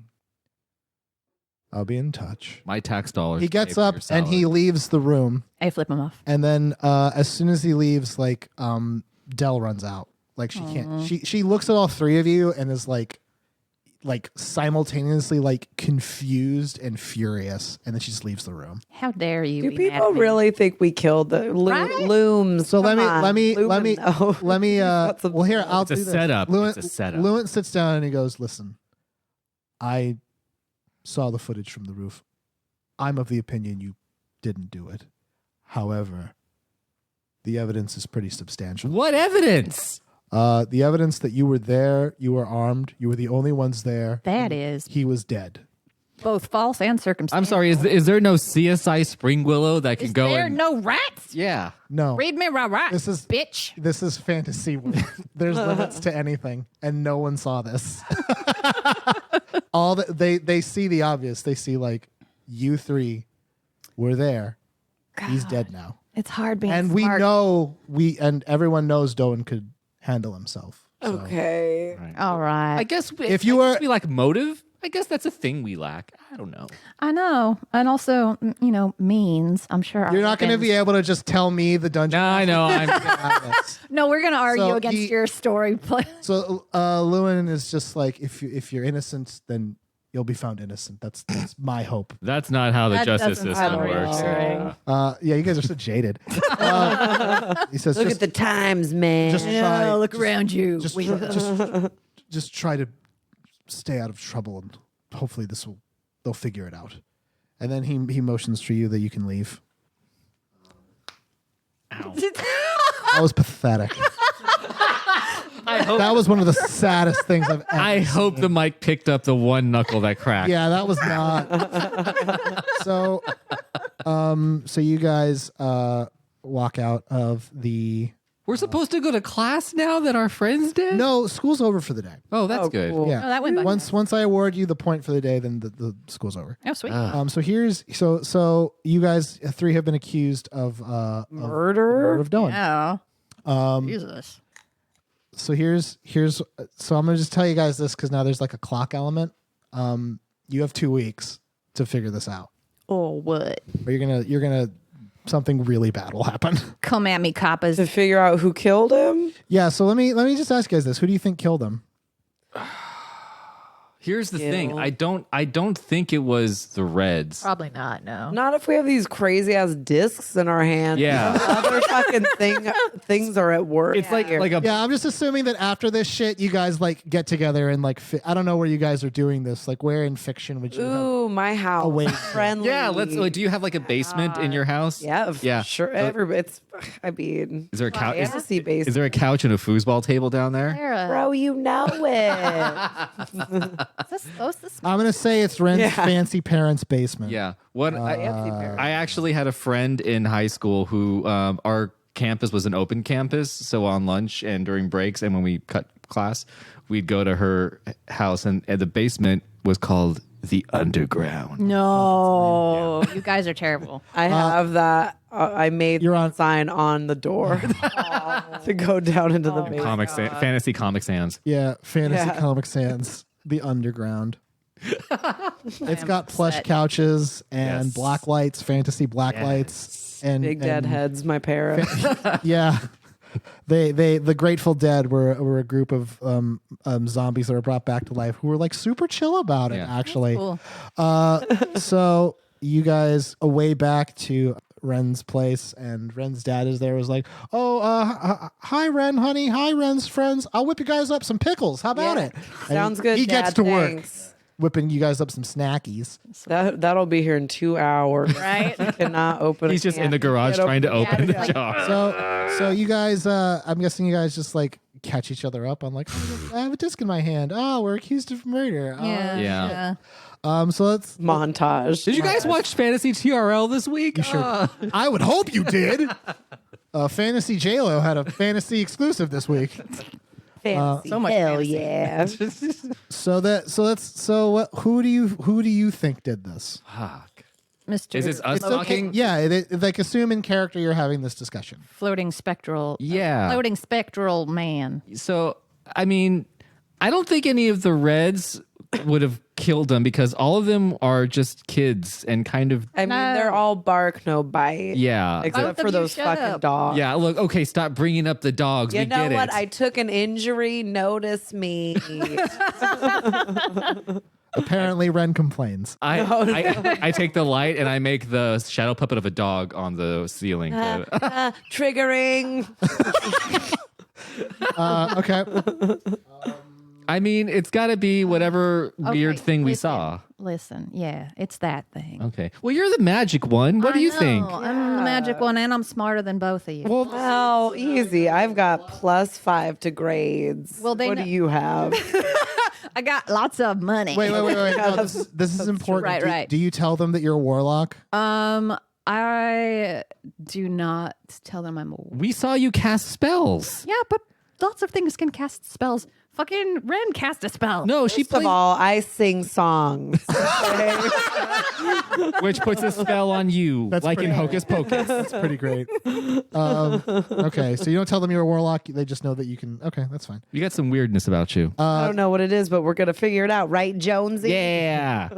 I'll be in touch. My tax dollars. He pay gets for up your and he salary. leaves the room. I flip him off. And then as soon as he leaves, like Dell runs out. Like she can't. She looks at all three of you and is like simultaneously like confused and furious, and then she just leaves the room. How dare you? Do be mad people at me? really think we killed the Right? looms? So let Come me on. let me Lumen, let me though. well here I'll It's a do this. setup. Lewin, It's a setup. Lewin sits down and he goes, "Listen, I saw the footage from the roof. I'm of the opinion you didn't do it. However, the evidence is pretty substantial. What evidence? The evidence that you were there, you were armed, you were the only ones there. That is He was dead. both false and circumstantial. I'm sorry. Is there no CSI Spring Willow that can Is go there and no rats? yeah? No, Read me right, This is- bitch. this is fantasy world. There's limits to anything, and no one saw this. All that they see the obvious. They see like you three were there. He's dead now, It's hard being and smart. we know and everyone knows Doan could handle himself. So. Okay. All right. I guess If you were- we lack motive. I guess that's a thing we lack. I don't know. I know. And also, means. I'm sure. You're not going to be able to just tell me the dungeon. No, I know. I'm. No, we're going to argue So against he- your story. So Lewin is just like, if you're innocent, then you'll be found innocent. That's my hope. That's not how the That justice doesn't system sound works. reassuring. Yeah. Yeah, you guys are so jaded. He says, Look just, at the times, man. just try. look around you. Just try to stay out of trouble, and hopefully they'll figure it out. And then he motions for you that you can leave. That was pathetic. That was one of the saddest things I've ever I hope the mic picked up the one knuckle that cracked. Yeah, that was not. So you guys walk out of the. We're supposed to go to class now that our friends did. No, school's over for the day. Oh, that's Oh, good. cool. Yeah. Oh, that went by Once I award you the point for the day, then the school's over. Oh, sweet. So here's so you guys three have been accused of Murder? of Doan. Oh. Jesus. So here's so I'm gonna just tell you guys this because now there's like a clock element. You have 2 weeks to figure this out, Oh, what? or you're gonna something really bad will happen. Come at me, coppers. To figure out who killed him? Yeah. So let me just ask you guys this: who do you think killed him? Here's the thing. Gil. I don't think it was the Reds. Probably not. No. Not if we have these crazy ass discs in our hands. Yeah. Other fucking things are at work. It's like here. a Yeah, I'm just assuming that after this shit, you guys like get together and like I don't know where you guys are doing this. Like, where in fiction would you? Have? Ooh, my house. Away. Friendly. yeah. Let's. Do you have like a basement in your house? Yeah, Yeah. sure. So- Everybody, it's. I mean, Is there a couch? fantasy based. Is there a couch and a foosball table down there? Sarah, Bro, you know it. is this supposed to I'm gonna say it's Wren's Yeah. fancy parents' basement. Yeah. What Fancy parents. I actually had a friend in high school who our campus was an open campus. So on lunch and during breaks and when we cut class, we'd go to her house and the basement was called the underground. No. You guys are terrible. I have that. I made You're the on- sign on the door to go down into the basement. Fantasy Comic Sans. Yeah, Fantasy Yeah. Comic Sans, the underground. It's got plush couches and Yes. black lights, fantasy black lights, and Big dead and- heads, my parents. Yeah, the Grateful Dead were a group of zombies that were brought back to life who were like super chill about it. Yeah. Actually, Cool. so you guys away back to Wren's place, and Wren's dad is there. Was like, "Oh, hi Wren, honey. Hi Wren's friends. I'll whip you guys up some pickles. How about Yeah. it?" And Sounds good. He gets Dad, to work thanks. whipping you guys up some snackies. That'll be here in 2 hours. Right? I cannot open. He's a just can. in the garage Get trying to open the Yeah, like- jar. So you guys, I'm guessing you guys just like catch each other up on like, "Oh, I have a disc in my hand. Oh, we're accused of murder. Yeah. Yeah. So let's. montage. Did you guys watch Fantasy TRL this week? You sure? I would hope you did. Fantasy JLo had a fantasy exclusive this week. Fancy. So much Hell fantasy. yeah. Who do you think did this? Fuck. Mr. Is this us It's okay. talking? Yeah, like assume in character you're having this discussion. floating spectral. Yeah. Floating spectral man. So, I mean, I don't think any of the Reds would have killed them because all of them are just kids and kind of. I mean, No. they're all bark, no bite. Yeah. Both Except of for you those shut fucking up. dogs. Yeah, look, okay, stop bringing up the dogs. You we know get what? it. I took an injury. Notice me. Apparently, Wren complains. I take the light and I make the shadow puppet of a dog on the ceiling. Triggering. Okay. I mean, it's got to be whatever weird Okay, thing we listen, saw. Listen, yeah, it's that thing. Okay. Well, you're the magic one. What do you think? I'm the magic one, and I'm smarter than both of you. Well, Oh, easy. I've got +5 to grades. Well, they what know- do you have? I got lots of money. Wait. No, this is important. Right, right. Do you tell them that you're a warlock? I do not tell them I'm a. we saw you cast spells. Yeah, but lots of things can cast spells. Fucking Wren cast a spell. No, she First of plays, all, I sing songs. which puts a spell on you, That's like in pretty Hocus Pocus. That's pretty great. Okay, so you don't tell them you're a warlock. They just know that you can. Okay, that's fine. You got some weirdness about you. I don't know what it is, but we're gonna figure it out, right, Jonesy? Yeah.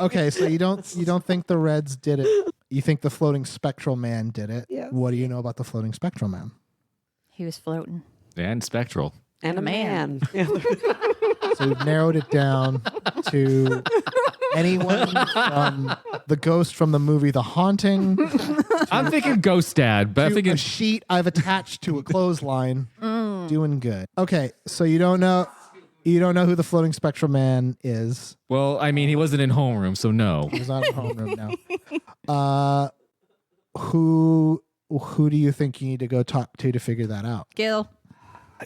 Okay, so you don't think the Reds did it. You think the floating spectral man did it. Yes. What do you know about the floating spectral man? He was floating. And spectral. And a man. So we've narrowed it down to anyone from the ghost from the movie The Haunting I'm thinking Ghost Dad, but I'm to thinking a sheet I've attached to a clothesline. Doing good. Okay, so you don't know who the floating spectral man is. well, I mean, he wasn't in homeroom, so no. He's not in homeroom now. Who do you think you need to go talk to figure that out? Gil.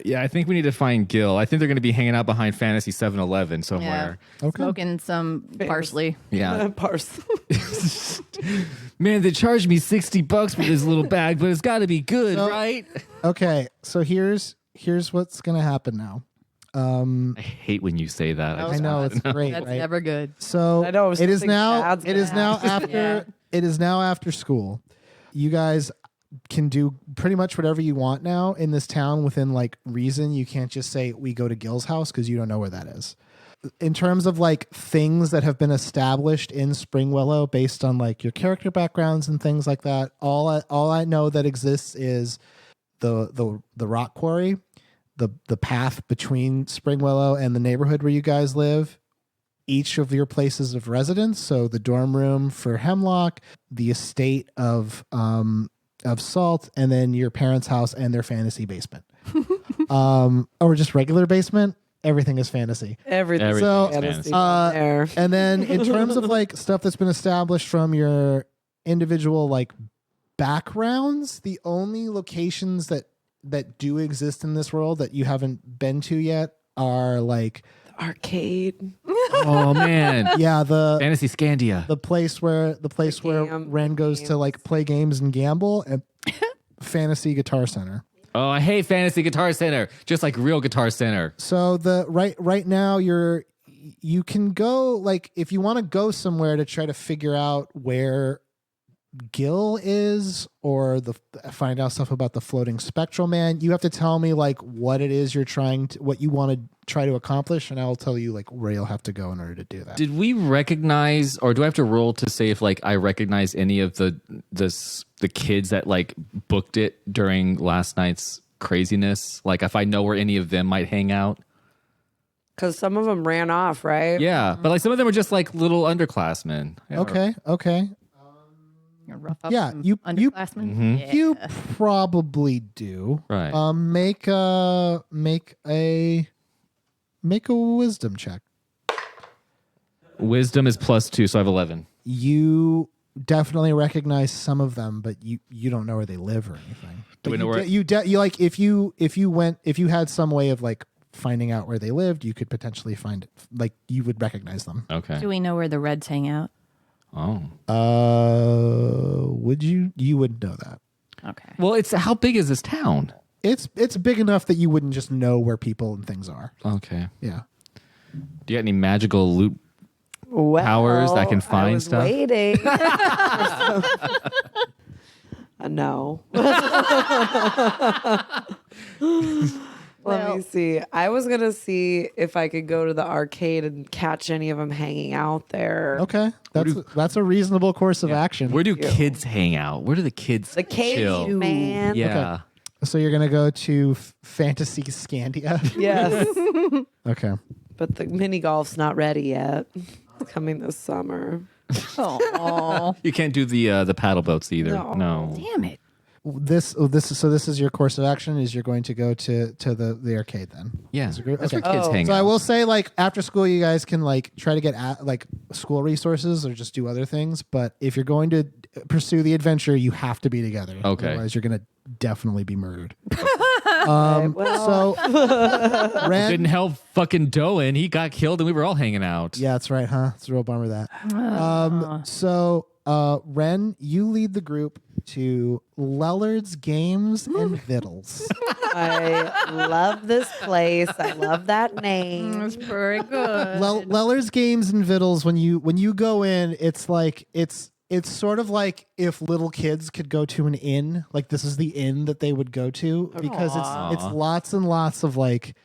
Yeah, I think we need to find Gil. I think they're going to be hanging out behind Fantasy 7-Eleven somewhere. Okay. Smoking some parsley. Yeah. Parsley. Man, they charged me $60 for this little bag, but it's got to be good, So- right? Okay, so here's what's gonna happen now. I hate when you say that. I know it's great, That's right? never good. So I know, it is something now. bad's It is gonna now happen. after. It is now after school. You guys can do pretty much whatever you want now in this town within like reason. You can't just say we go to Gil's house because you don't know where that is. In terms of like things that have been established in Springwillow based on like your character backgrounds and things like that, all I know that exists is the rock quarry, the path between Springwillow and the neighborhood where you guys live, each of your places of residence. So the dorm room for Hemlock, the estate of Salt, and then your parents' house and their fantasy basement. Or just regular basement. Everything is fantasy. Everything. So, Fantasy uh, there. And then in terms of like stuff that's been established from your individual like backgrounds, the only locations that do exist in this world that you haven't been to yet are like Arcade. Oh, man. yeah, Fantasy Scandia. the place where Wren goes to like play games and gamble, and Fantasy Guitar Center. Oh, I hate Fantasy Guitar Center, just like real Guitar Center. So the right now you can go like if you want to go somewhere to try to figure out where Gil is or find out stuff about the floating spectral man, you have to tell me like what it is what you want to try to accomplish, and I'll tell you like where you'll have to go in order to do that. Did we recognize, or do I have to roll to say if like I recognize any of the kids that like booked it during last night's craziness? Like if I know where any of them might hang out? Because some of them ran off, right? Yeah, but like some of them were just like little underclassmen. Okay. Rough up Yeah, some you underclassmen. Yeah. you probably do. Right. Make a wisdom check. Wisdom is +2, so I have 11. You definitely recognize some of them, but you don't know where they live or anything. Do we know you where- you like if you had some way of like finding out where they lived, you could potentially find it. Like you would recognize them. Okay. Do we know where the Reds hang out? Oh. Would you? You would know that. Okay. Well, it's how big is this town? It's big enough that you wouldn't just know where people and things are. Okay. Yeah. Do you got any magical loot? Well, Powers that can I find was stuff? Waiting. No. Let me see. I was going to see if I could go to the arcade and catch any of them hanging out there. Okay, that's a reasonable course of action. Where do kids hang out? Where do the kids The cave, chill? man. Yeah. So you're gonna go to Fantasy Scandia. Yes. Okay. But the mini golf's not ready yet. It's coming this summer. Oh, You can't do the paddle boats either. No. damn it. This is your course of action. Is you're going to go to the arcade then? Yeah. Is it great? That's Okay. where kids hang So I out. will say, like, after school, you guys can like try to get like school resources or just do other things. But if you're going to pursue the adventure, you have to be together. Okay. Otherwise, you're gonna definitely be murdered. Well, So Ren, Didn't help fucking Doan. He got killed and we were all hanging out. yeah, that's right, huh? It's a real bummer that. So Ren, you lead the group to Lellard's Games and Vittles. I love this place. I love that name. That's very good. Lellard's Games and Vittles. When you go in, it's like it's sort of like if little kids could go to an inn. Like this is the inn that they would go to because it's lots and lots of like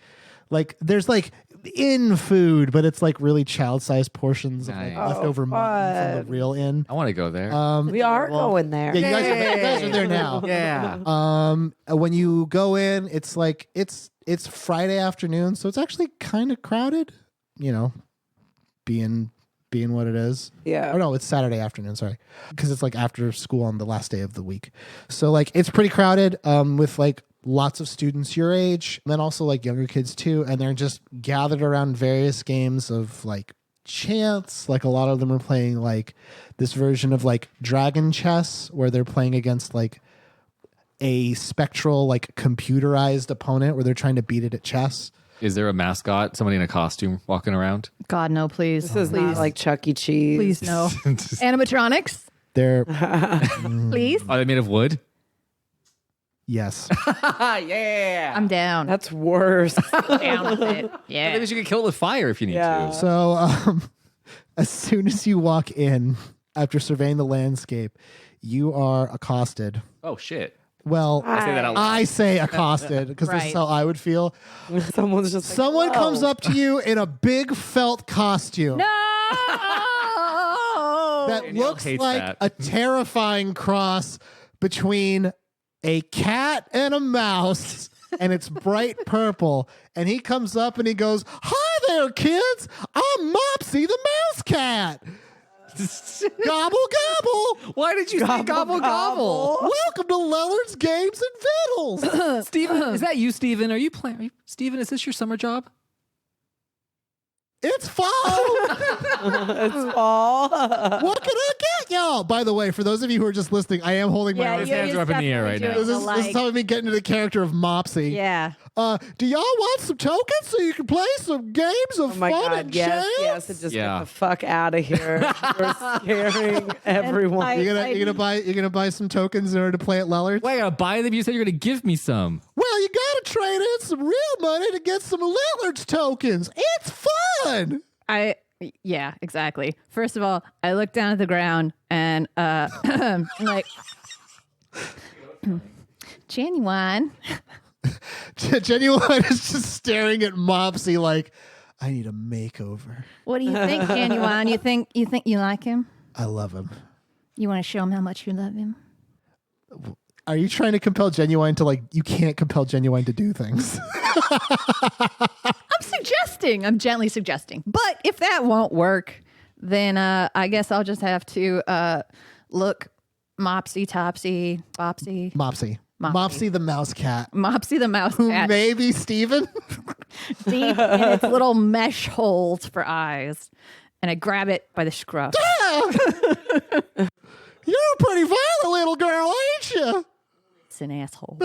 there's like inn food, but it's like really child-sized portions of like Nice. leftover mutton from the real inn. I want to go there. We are going there. Yeah, you guys are there now. yeah. When you go in, it's like it's Friday afternoon, so it's actually kind of crowded. You know, being what it is. Yeah. Oh no, it's Saturday afternoon. Sorry, because it's like after school on the last day of the week. So like it's pretty crowded. With like lots of students your age, and then also like younger kids too, and they're just gathered around various games of like chance. Like a lot of them are playing like this version of like dragon chess, where they're playing against like a spectral like computerized opponent, where they're trying to beat it at chess. Is there a mascot, somebody in a costume walking around? God, no, please. This is not like Chuck E. Cheese. Please, no. Animatronics, They're please. Are they made of wood? yes. Yeah. I'm down. That's worse. down with it. Yeah. Maybe you could kill it with fire if you need Yeah. to. So as soon as you walk in, after surveying the landscape, you are accosted. Oh shit. Well, I say that out loud. I say accosted because this is Right. how I would feel. Someone's just like, Someone "Whoa." comes up to you in a big felt costume No. that Danielle looks hates like that. a terrifying cross between a cat and a mouse, and it's bright purple. And he comes up and he goes, "Hi there, kids. I'm Mopsy the mouse cat. Gobble, gobble. Why did you say gobble gobble? Welcome to Lellard's Games and Vittles." Steven, is that you, Steven? Are you playing? Steven, is this your summer job? It's fall. It's fall. What can I get y'all? By the way, for those of you who are just listening, I am holding my Yeah, arms. His hands are up in the air right now. This is how me getting into the character of Mopsy. Yeah. Do y'all want some tokens so you can play some games of Oh my fun God, and yes, chance? yes, and just Yeah. get the fuck out of here. We're scaring everyone. I- You're gonna buy some tokens in order to play at Lellard's? Wait, I gotta buy them. You said you're gonna give me some. Well, you gotta trade in some real money to get some Lellard's tokens. It's fun. Yeah, exactly. First of all, I look down at the ground and I'm like, genuine. Genuine is just staring at Mopsy like, I need a makeover. What do you think, genuine? You think you like him? I love him. You want to show him how much you love him? Are you trying to compel Genuine to like? You can't compel Genuine to do things. I'm gently suggesting. But if that won't work, then I guess I'll just have to look Mopsy, Topsy, Bopsy, Mopsy the mouse cat. Mopsy the mouse Who cat, maybe Steven? deep in its little mesh holes for eyes. And I grab it by the scruff. You're a pretty violent little girl, ain't you? It's an asshole.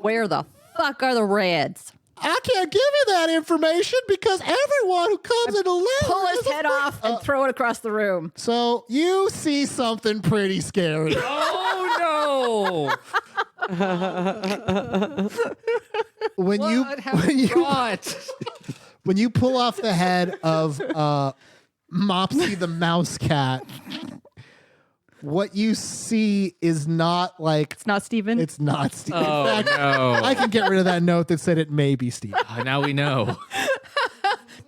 Where the fuck are the reds? I can't give you that information because everyone who comes into Lellard Pull his is a head friend. off and throw it across the room. So you see something pretty scary. Oh when no! you What? when you pull off the head of Mopsy the mouse cat, What you see is not like It's not Steven. it's not Steve. Oh, In fact, no. I can get rid of that note that said it may be Steve. Now we know.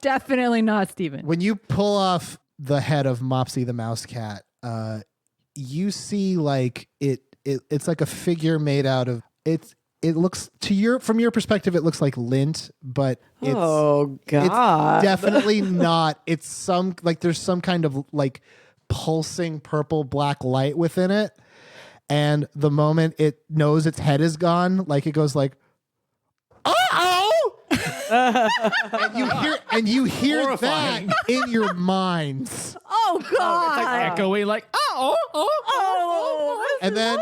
Definitely not Steven. When you pull off the head of Mopsy the mouse cat, you see like it's like a figure made out of it looks from your perspective it looks like lint, but it's God. it's definitely not. It's some like there's some kind of like pulsing purple black light within it, and the moment it knows its head is gone, like it goes like, uh-oh. and you hear Horrifying. that in your minds. Oh God! Echoing like, And then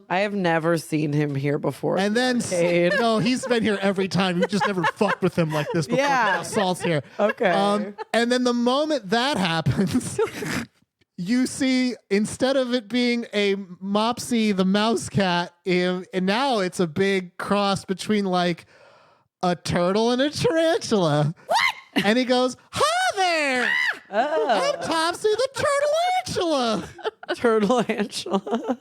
I have never seen him here before. and then Arcade. no, he's been here every time. You just never fucked with him like this before. Yeah. Salt's here. Okay. And then the moment that happens, you see instead of it being a Mopsy the mouse cat, and now it's a big cross between like a turtle and a tarantula. What? And he goes, "Hi there! I'm Topsy the turtle-antula. Turtle Angela.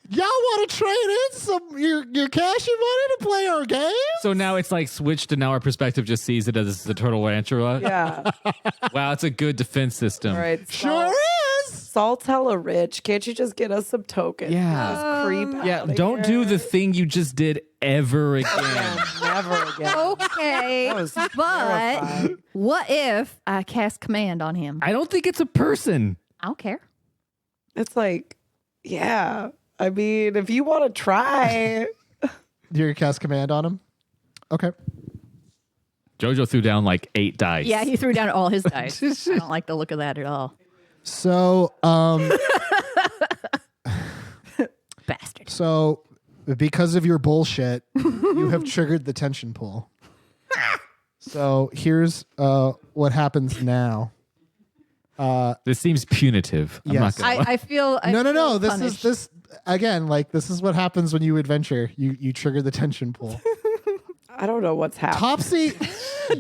Y'all want to trade in some your cashew money to play our game?" So now it's like switched, and now our perspective just sees it as the turtle rancher. Yeah. Wow, it's a good defense system. All right. Sure is. Salt's hella rich. Can't you just get us some tokens? Yeah. Just creep Yeah, outta don't do here. the thing you just did ever again. Never again. Okay, That was but terrifying. what if I cast command on him? I don't think it's a person. I don't care. It's like, yeah. I mean, if you want to try. You're gonna cast command on him? Okay. Jojo threw down like 8 dice. Yeah, he threw down all his dice. I don't like the look of that at all. So, Bastard. so because of your bullshit, you have triggered the tension pool. So here's what happens now. This seems punitive. I'm Yes. not gonna lie. I feel. I No. feel This punished. is again. Like this is what happens when you adventure. You trigger the tension pool. I don't know what's happening. Topsy.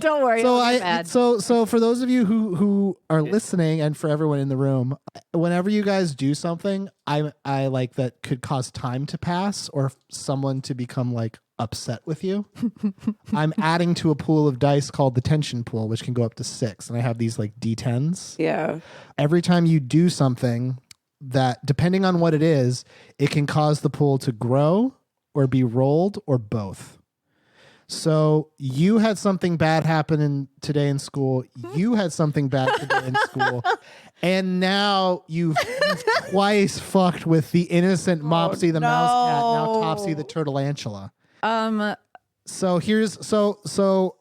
Don't worry. So it'll be bad. so for those of you who are listening, and for everyone in the room, whenever you guys do something, I like that could cause time to pass or someone to become like upset with you. I'm adding to a pool of dice called the tension pool, which can go up to 6, and I have these like D10s. Yeah. Every time you do something that, depending on what it is, it can cause the pool to grow or be rolled or both. So you had something bad happen today in school. You had something bad today in school. And now you've twice fucked with the innocent Mopsy the mouse cat, now Topsy the turtle-antula. So here's so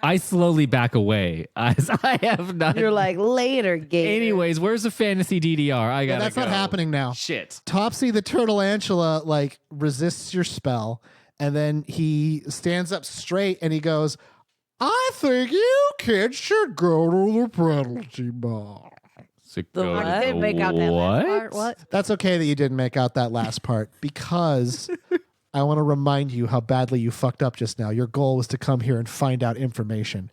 I slowly back away as I have not. You're like, later, Gator. Anyways, where's the fantasy DDR? I got. that's not happening now. Shit. Topsy the turtle-antula like resists your spell, and then he stands up straight and he goes, "I think you kids should go to the penalty box." what? I didn't make out that last part. What? That's okay that you didn't make out that last part, because I want to remind you how badly you fucked up just now. Your goal was to come here and find out information.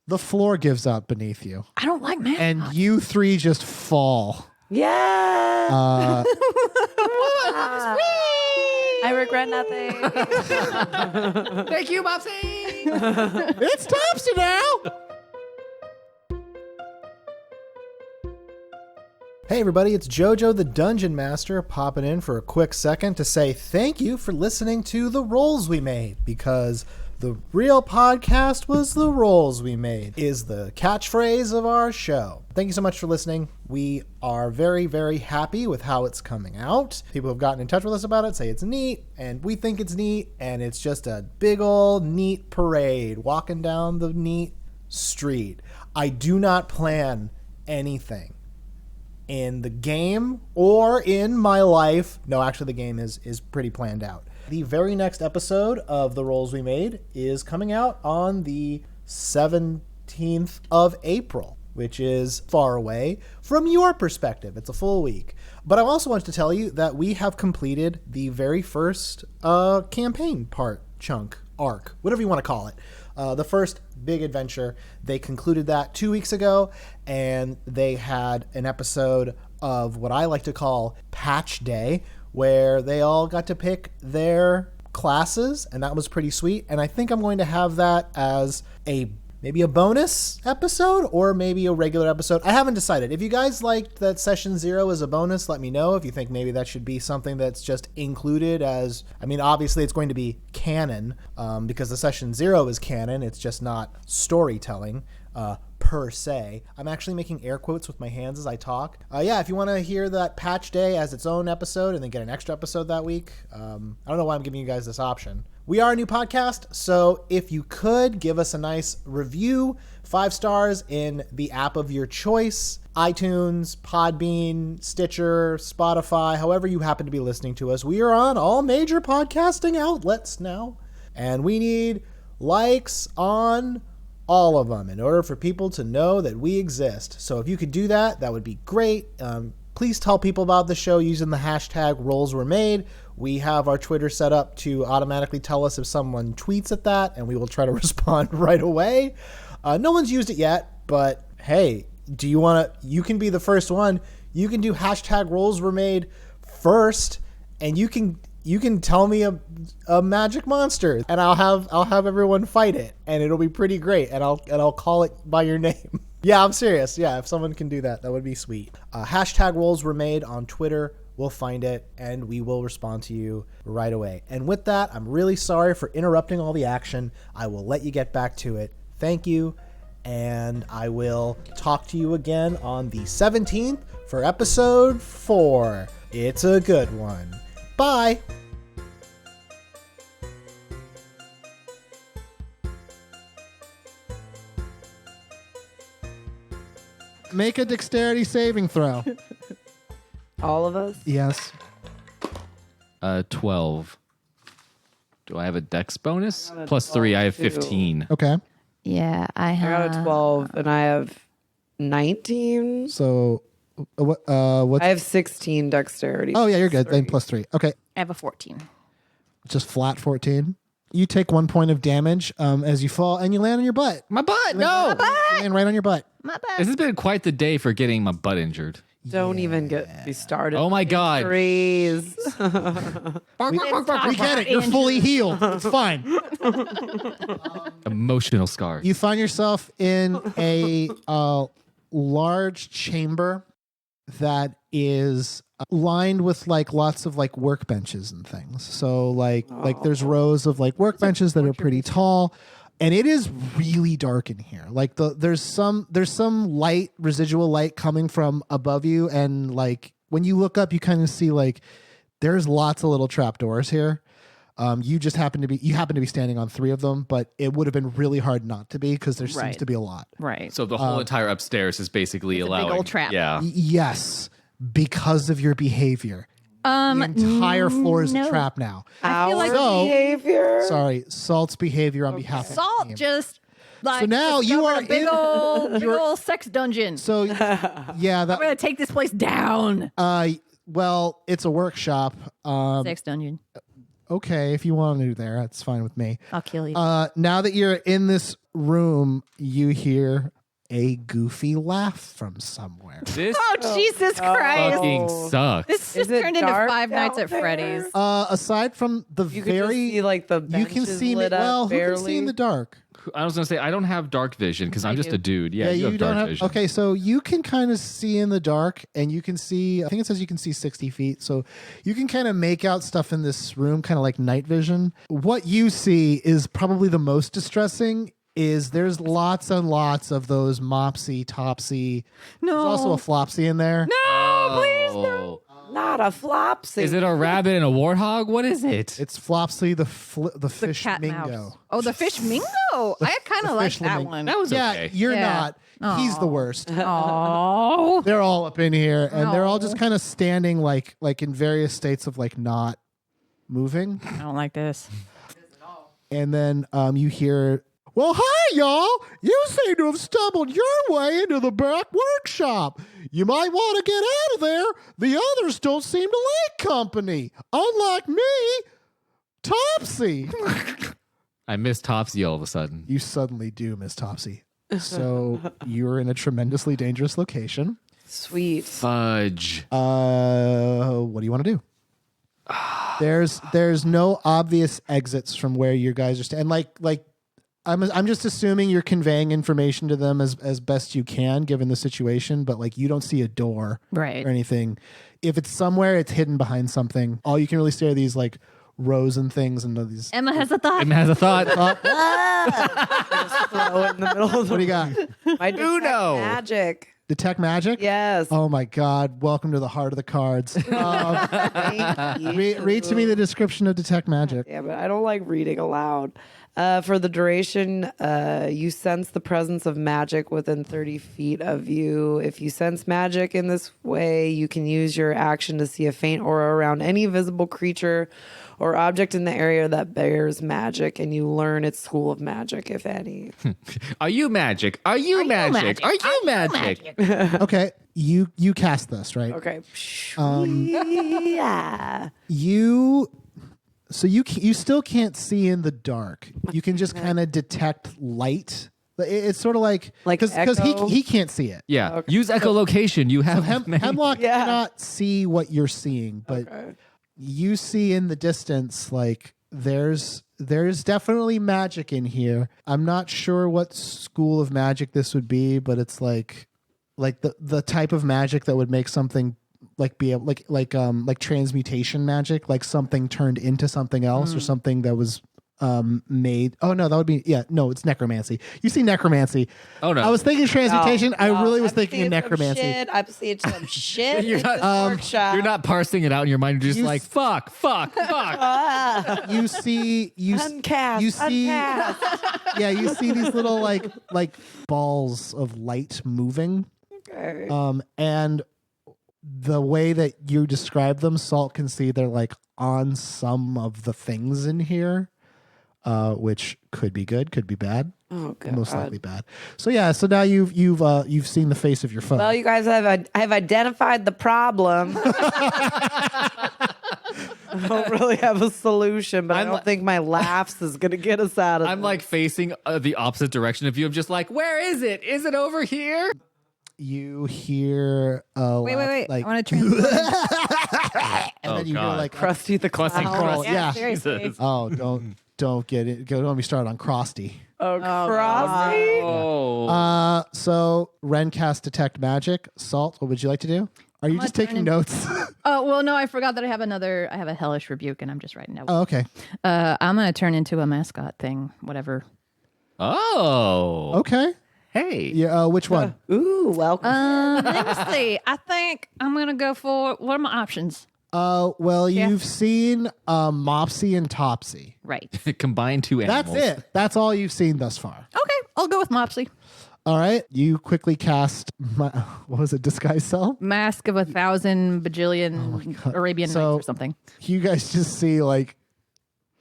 The floor gives out beneath you, I don't like math. and you 3 just fall. Yeah. I regret nothing. Thank you, Mopsy. It's Topsy now. Hey everybody, it's JoJo the Dungeon Master popping in for a quick second to say thank you for listening to The Rolls We Made, because the real podcast was The Rolls We Made is the catchphrase of our show. Thank you so much for listening. We are very, very happy with how it's coming out. People have gotten in touch with us about it, say it's neat, and we think it's neat, and it's just a big old neat parade walking down the neat street. I do not plan anything in the game or in my life. No, actually the game is pretty planned out. The very next episode of The Rolls We Made is coming out on the 17th of April, which is far away from your perspective. It's a full week. But I also wanted to tell you that we have completed the very first campaign part, chunk, arc, whatever you want to call it. The first big adventure, they concluded that 2 weeks ago, and they had an episode of what I like to call Patch Day, where they all got to pick their classes, and that was pretty sweet. And I think I'm going to have that as maybe a bonus episode or maybe a regular episode. I haven't decided. If you guys liked that session 0 as a bonus, let me know. If you think maybe that should be something that's just included as, I mean, obviously it's going to be canon because the session 0 is canon. It's just not storytelling per se. I'm actually making air quotes with my hands as I talk. Yeah, if you want to hear that Patch Day as its own episode and then get an extra episode that week, I don't know why I'm giving you guys this option. We are a new podcast, so if you could give us a nice review, 5 stars in the app of your choice, iTunes, Podbean, Stitcher, Spotify, however you happen to be listening to us. We are on all major podcasting outlets now, and we need likes on all of them in order for people to know that we exist. So if you could do that, that would be great. Please tell people about the show using the hashtag Rolls Were Made. We have our Twitter set up to automatically tell us if someone tweets at that, and we will try to respond right away. No one's used it yet, but hey, do you want to? You can be the first one. You can do hashtag Rolls Were Made first, and you can tell me a magic monster, and I'll have everyone fight it, and it'll be pretty great, and I'll call it by your name. Yeah, I'm serious. Yeah, if someone can do that, that would be sweet. Hashtag Rolls Were Made on Twitter. We'll find it, and we will respond to you right away. And with that, I'm really sorry for interrupting all the action. I will let you get back to it. Thank you, and I will talk to you again on the 17th for episode 4. It's a good one. Bye. Make a dexterity saving throw. All of us? Yes. 12. Do I have a dex bonus? Plus 3, I have 15. Okay. Yeah, I I have. got a 12 and I have 19. So, what's? I have 16 dexterity. Oh yeah, you're good. Then plus 3. Okay, I have a 14. just flat 14. You take 1 point of damage as you fall, and you land on your butt. My butt! No! You land right on your butt. My This bad. has been quite the day for getting my butt injured. Don't even get me started. Oh my God. Trees. We get it. You're fully healed. It's fine. Emotional scars. You find yourself in a large chamber that is lined with like lots of like workbenches and things. So like there's rows of like workbenches that are pretty tall, and it is really dark in here. Like there's some light, residual light coming from above you, and like when you look up, you kind of see like there's lots of little trapdoors here. You happen to be standing on 3 of them, but it would have been really hard not to be because there seems to be a lot. Right. So the whole entire upstairs is basically It's a big allowing. old trap. Yeah. Yes, because of your behavior. The entire floor is a trap now. I feel like So- behavior. Sorry, Salt's behavior on behalf of the Salt team. just like So now you discovered are a big in- old big you're- old sex dungeon. So yeah, I'm gonna take this place down. well, it's a workshop. Sex dungeon. Okay, if you want to do there, that's fine with me. I'll kill you. Now that you're in this room, you hear a goofy laugh from somewhere. This oh Jesus Christ! fucking sucks. This Is just it turned into dark Five Nights down at there? Freddy's. Aside from the You could just see like the you can benches see me. lit up Well, who barely. can see in the dark? I was going to say, I don't have dark vision because I'm just do. a dude. Yeah, you have don't dark have. vision. Okay, so you can kind of see in the dark, and you can see. I think it says you can see 60 feet, so you can kind of make out stuff in this room, kind of like night vision. What you see is probably the most distressing. Is there's lots and lots of those Mopsy, Topsy. No. There's also a Flopsy in there. No, please no. Not a flopsy. Is it a rabbit and a warthog? What is it? It's Flopsy, the fish Cat mingo. mouse. Oh, the fish mingo. I kind of like fish that flamingo. one. That was Yeah, okay. you're Yeah. not. He's the worst. Oh. They're all up in here, and they're all just Oh. kind of standing like in various states of like not moving. I don't like this. And then you hear, well, hi, y'all. You seem to have stumbled your way into the back workshop. You might want to get out of there. The others don't seem to like company. Unlike me, Topsy. I missed Topsy all of a sudden. You suddenly do, Miss Topsy. So you're in a tremendously dangerous location. Sweet. Fudge. What do you want to do? There's no obvious exits from where you guys are and like I'm just assuming you're conveying information to them as best you can given the situation, but like you don't see a door Right. or anything. If it's somewhere, it's hidden behind something. All you can really see are these like rows and things and these. Emma has a thought. Emma has a thought. Throw it in the middle of What do you got? my detect Uno. magic. Detect magic? Yes. Oh my God! Welcome to the heart of the cards. Thank you. Read to me the description of detect magic. Yeah, but I don't like reading aloud. For the duration, you sense the presence of magic within 30 feet of you. If you sense magic in this way, you can use your action to see a faint aura around any visible creature or object in the area that bears magic, and you learn its school of magic, if any. Are you magic? Are you magic? Are you magic? Okay, you cast this, right? Okay. Yeah. You still can't see in the dark. You can just kind of detect light. It's sort of like because echo? he can't see it. Yeah. Use echolocation. You have Hemlock Yeah. cannot see what you're seeing, but you see in the distance like there's definitely magic in here. I'm not sure what school of magic this would be, but it's like the type of magic that would make something like be able, like transmutation magic, like something turned into something else or something that was made. Oh no, that would be it's necromancy. You see necromancy. Oh no. I was thinking transmutation. I really was I'm thinking of seeing some necromancy. shit. I'm seeing some shit. You're in not- this workshop. You're not parsing it out in your mind. You're just You like, fuck. You see Uncast. you see Uncast. yeah, you see these little like balls of light moving. Okay. And the way that you describe them, Salt can see they're like on some of the things in here, which could be good, could be bad. Oh god. Most likely bad. So yeah, so now you've seen the face of your foe. Well, you guys have identified the problem. I don't really have a solution, but I don't think my laughs is gonna get us out of I'm this. like facing the opposite direction of you. I'm just like, where is it? Is it over here? You hear a Wait. like I want to transform. and then you hear God. like Krusty the Krusty Clown. Krusty. Yeah. seriously. Jesus. oh don't get it. Don't be started on Krusty. Oh, Krusty. Oh. So Wren cast detect magic. Salt, what would you like to do? Are you gonna just turn taking in- notes? Oh, well, no, I forgot that I have a hellish rebuke, and I'm just writing down. Oh, okay. I'm going to turn into a mascot thing, whatever. Oh. Okay. Hey. Yeah. Which one? Ooh, welcome. Let me see. I think I'm going to go for, what are my options? Well, you've seen Mopsy and Topsy. Right. Combine two animals. That's it. That's all you've seen thus far. Okay, I'll go with Mopsy. All right. You quickly cast what was it? Disguise self. Mask of 1,000 bajillion Arabian So- Nights or something. You guys just see like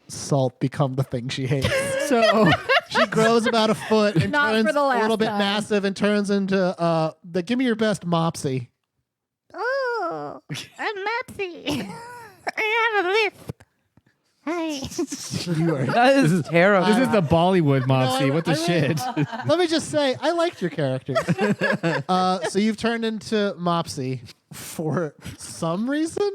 Salt become the thing she hates. So She grows about a foot and Not turns for the a last little bit time. massive and turns into give me your best Mopsy. Oh, I'm Mopsy. I have a lisp. Hi. You are- That is terrible. this is the Bollywood Mopsy. No, What the shit? Let me just say, I liked your characters. So you've turned into Mopsy for some reason.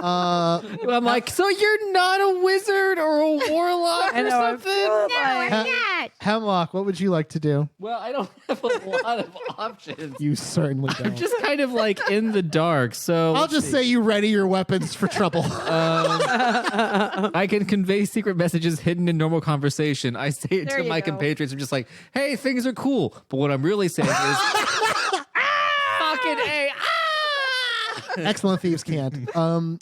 I'm like, so you're not a wizard or a warlock I or know, I'm something? feeling No, I'm like- not. Hemlock, what would you like to do? Well, I don't have a lot of options. You certainly don't. Just kind of like in the dark. So I'll just say you ready your weapons for trouble. I can convey secret messages hidden in normal conversation. I say it There to you my go. compatriots. I'm just like, hey, things are cool. But what I'm really saying is, fucking A. Excellent thieves can't.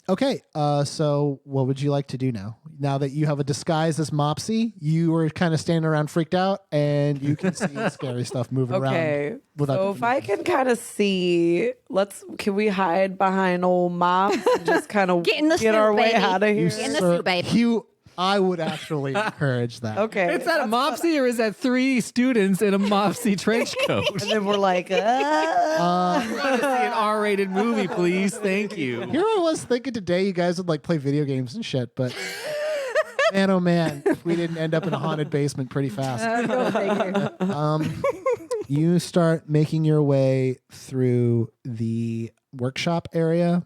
Okay. So what would you like to do now? Now that you have a disguise as Mopsy, you were kind of standing around freaked out, and you can see scary stuff moving Okay. around. without So if I can kind of see, can we hide behind old Mops and just kind of Get in the our suit, way baby. out of here? In the suit, baby. I would actually encourage that. Okay. Is that a Mopsy or is that 3 students in a Mopsy trench coat? And then we're like, I want to see an R-rated movie, please. Thank you. Here I was thinking today you guys would like play video games and shit, but man, oh man, we didn't end up in a haunted basement pretty fast. You start making your way through the workshop area.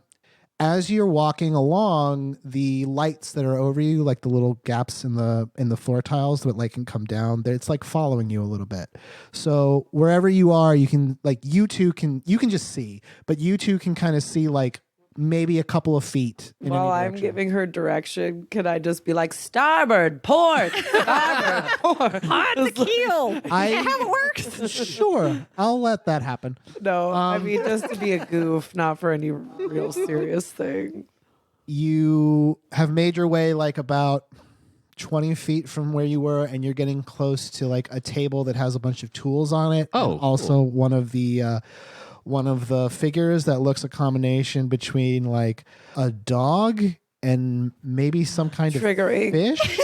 As you're walking along, the lights that are over you, like the little gaps in the floor tiles that light can come down, it's like following you a little bit. So wherever you are, you can you can just see, but you two can kind of see like maybe a couple of feet. While I'm giving her direction, can I just be like, starboard, port, starboard, port? Hot the keel. Is that how it works? Sure, I'll let that happen. No, I mean, just to be a goof, not for any real serious thing. You have made your way like about 20 feet from where you were, and you're getting close to like a table that has a bunch of tools on it. Oh, and also cool. one of the figures that looks a combination between like a dog and maybe some kind of fish.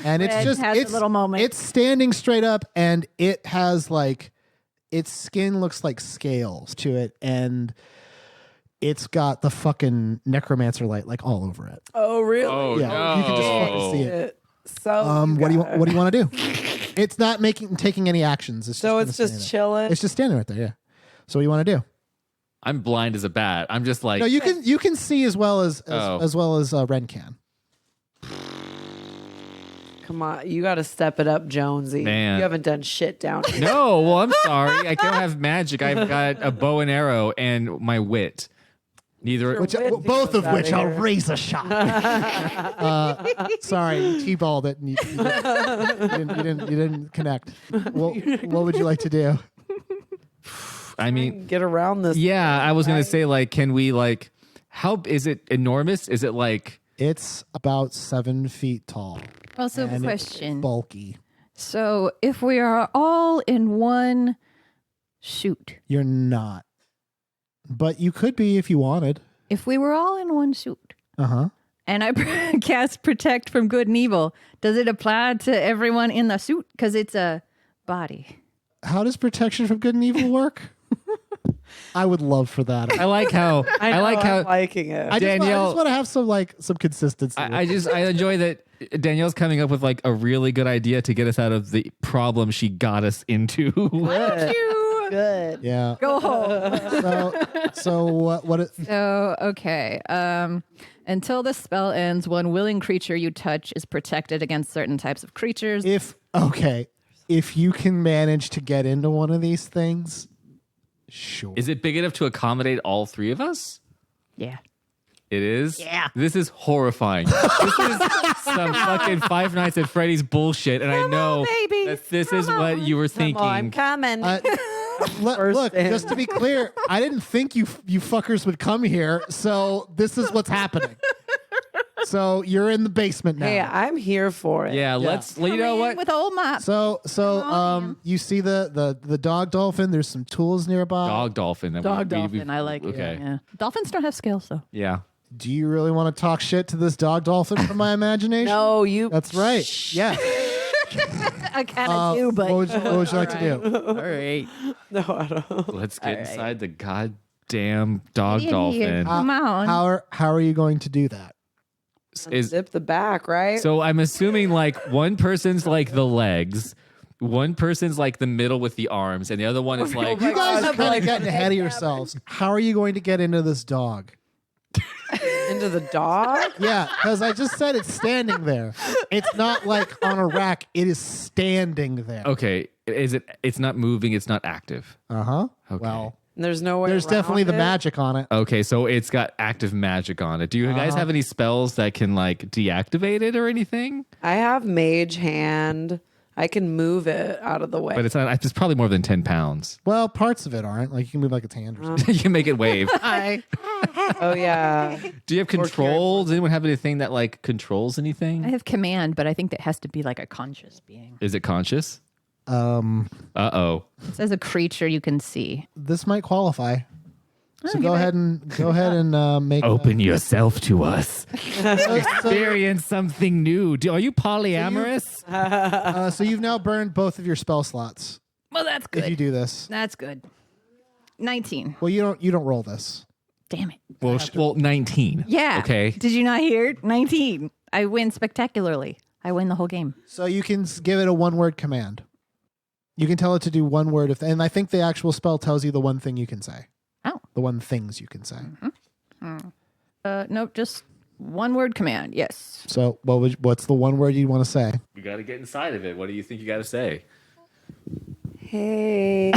And it's Red just has a little moment. It's standing straight up, and it has like its skin looks like scales to it, and it's got the fucking necromancer light like all over it. Oh, really? Oh, Yeah, no. you can just fucking see it. So What do you want to do? It's not taking any actions. It's So just it's gonna just stand there. chilling. It's just standing right there. Yeah. So what do you want to do? I'm blind as a bat. I'm just like, No, you can see as well as Oh. Wren can. Come on, you got to step it up, Jonesy. Man. You haven't done shit down here. no, well, I'm sorry. I don't have magic. I've got a bow and arrow and my wit. Neither. Which Wit both goes of which outta I'll here. raise a shot. Sorry, you T-balled it. And you didn't connect. What would you like to do? I mean, Get around this. yeah, I was going to say, like, can we, like, how is it enormous? Is it like, It's about 7 feet tall. Also, and it's question. bulky. So, if we are all in one shoot, You're not, but you could be if you wanted. if we were all in one shoot, Uh-huh. and I cast Protect from Good and Evil, does it apply to everyone in the suit? Because it's a body. How does protection from good and evil work? I would love for that. I like how, I like how, I'm liking it. I Danielle- just want to have some consistency. I enjoy that Danielle's coming up with like a really good idea to get us out of the problem she got us into. Good. Good. yeah. Go home. So what? So, okay. Until the spell ends, one willing creature you touch is protected against certain types of creatures. If you can manage to get into one of these things, sure. Is it big enough to accommodate all three of us? Yeah. It is? Yeah. This is horrifying. This is some fucking Five Nights at Freddy's bullshit, and I know baby. that this is what you were Come on, I'm thinking. coming. Look, just to be clear, I didn't think you fuckers would come here, so this is what's happening. So you're in the basement now. Hey, I'm here for it. Yeah, let's. You know what? With old mop. So you see the dog dolphin. There's some tools nearby. Dog dolphin. that Dog we- dolphin. I like it. Okay. Yeah. Dolphins don't have scales, though. Yeah. Do you really want to talk shit to this dog dolphin from my imagination? No, you. That's right. Yeah. I kind of do, but. What would you like to do? All right. No, I don't. Let's get inside the goddamn dog Get in dolphin. here. Come on. How are you going to do that? Zip the back, right? So I'm assuming like one person's like the legs, one person's like the middle with the arms, and the other one is like. You guys are God. kind of getting ahead of yourselves. How are you going to get into this dog? Into the dog? Yeah, because I just said it's standing there. It's not like on a rack. It is standing there. Okay, is it? It's not moving. It's not active. Uh-huh. Okay. Well, There's no way. there's around definitely the it? magic on it. Okay, so it's got active magic on it. Do you guys have any spells that can like deactivate it or anything? I have mage hand. I can move it out of the way. But it's not. It's probably more than 10 pounds. Well, parts of it aren't. Like you can move like its hand or something. You can make it wave. Oh yeah. Do you have control? Does anyone have anything that like controls I anything? have command, but I think that has to be like a conscious being. Is it conscious? Uh-oh. It says a creature you can see. This might qualify. So go ahead and make. Open yourself to us. Experience something new. Are you polyamorous? So you've now burned both of your spell slots. Well, that's good. If you do this, That's good. 19. well, you don't roll this. Damn it. Well, 19. Yeah. Okay. Did you not hear? 19. I win spectacularly. I win the whole game. So you can give it a one-word command. You can tell it to do one word, and I think the actual spell tells you the one thing you can say. Oh. The one things you can say. Nope, just one word command. Yes. So what's the one word you want to say? You got to get inside of it. What do you think you got to say? Hey.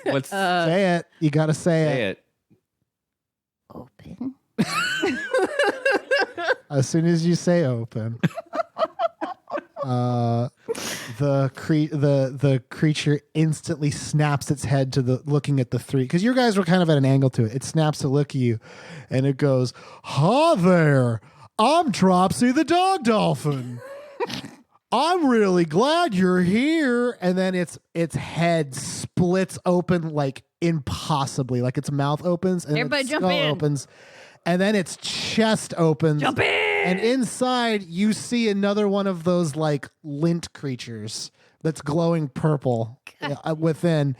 What's Say it. You got to say say it. it? Open. As soon as you say open, the creature instantly snaps its head to the looking at the three, because you guys were kind of at an angle to it. It snaps to look at you, and it goes, "Hi there, I'm Dropsy the dog dolphin. I'm really glad you're here." And then its head splits open like impossibly, like its mouth opens and Everybody its jump skull in. opens, and then its chest opens. Jump in. And inside, you see another one of those like lint creatures that's glowing purple within.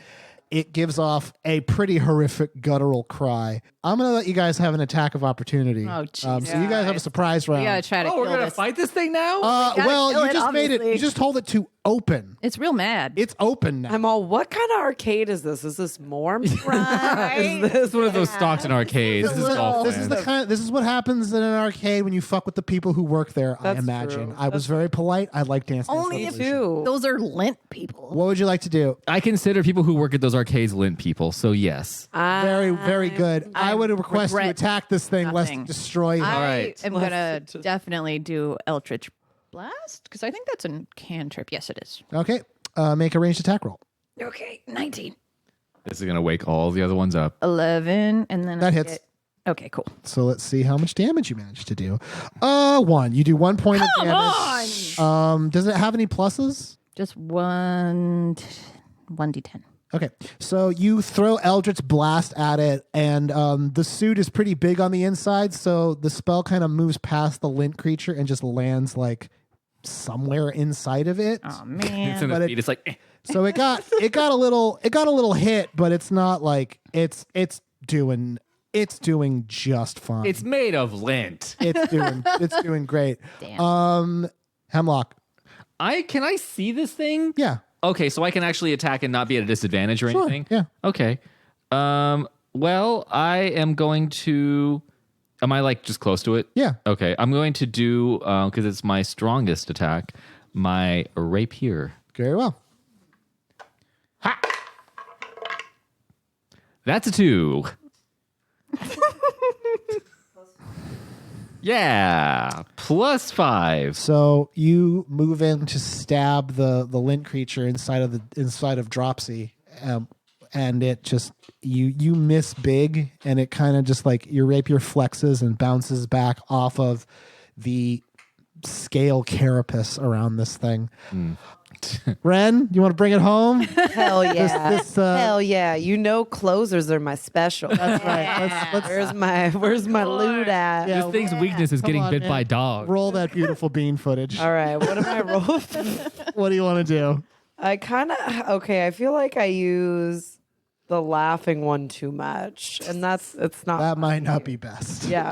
It gives off a pretty horrific guttural cry. I'm going to let you guys have an attack of opportunity. Oh, Jesus. So you guys have a surprise round. We gotta try to Oh, kill we're going to this. fight this thing now? gotta Well, kill you it, just made it. obviously. You just told it to open. It's real mad. It's open now. I'm all, what kind of arcade is this? Is this more? right. This is one of those Stockton arcades. This is all This is the kind. This is what happens in an arcade when you fuck with the people who work there. I That's imagine. true. I was very polite. I like Dance Dance Only Revolution. Too. Those are lint people. What would you like to do? I consider people who work at those arcades lint people, so yes. Very, very good. I would request you regret attack this thing lest nothing. it destroy you. All right. I am gonna definitely do Eldritch Blast because I think that's a cantrip. Yes, it is. Okay. Make a ranged attack roll. Okay, 19, This is going to wake all the other ones up. 11, and then That I hits. get- Okay, cool. So let's see how much damage you managed to do. 1. You do 1 point of damage. Does it have any pluses? Just 1d10. Okay, so you throw Eldritch Blast at it, and the suit is pretty big on the inside, so the spell kind of moves past the lint creature and just lands like somewhere inside of it. Oh It's man, in But the it- feet. It's like, So it got a little hit, but it's not like it's doing just fine. it's made of lint. It's doing great. Damn. Hemlock. Can I see this thing? Yeah. Okay, so I can actually attack and not be at a disadvantage or Sure, anything? yeah. Okay. Well, I am going to. Am I like just close to it? Yeah. Okay. I'm going to do, because it's my strongest attack, my rapier. Very well. That's a 2. Yeah. +5. So you move in to stab the lint creature inside of Dropsy, and it just you miss big, and it kind of just like your rapier flexes and bounces back off of the scale carapace around this thing. Wren, you want to bring it home? Hell yeah. This, Hell yeah. You know closers are my special. That's right. Let's Where's my loot at? Yeah, This thing's weakness is getting on, bit man. by dogs. roll that beautiful bean footage. All right, what am I rolling? What do you want to do? I I feel like I use the laughing one too much. And it's not That might not be best. Yeah.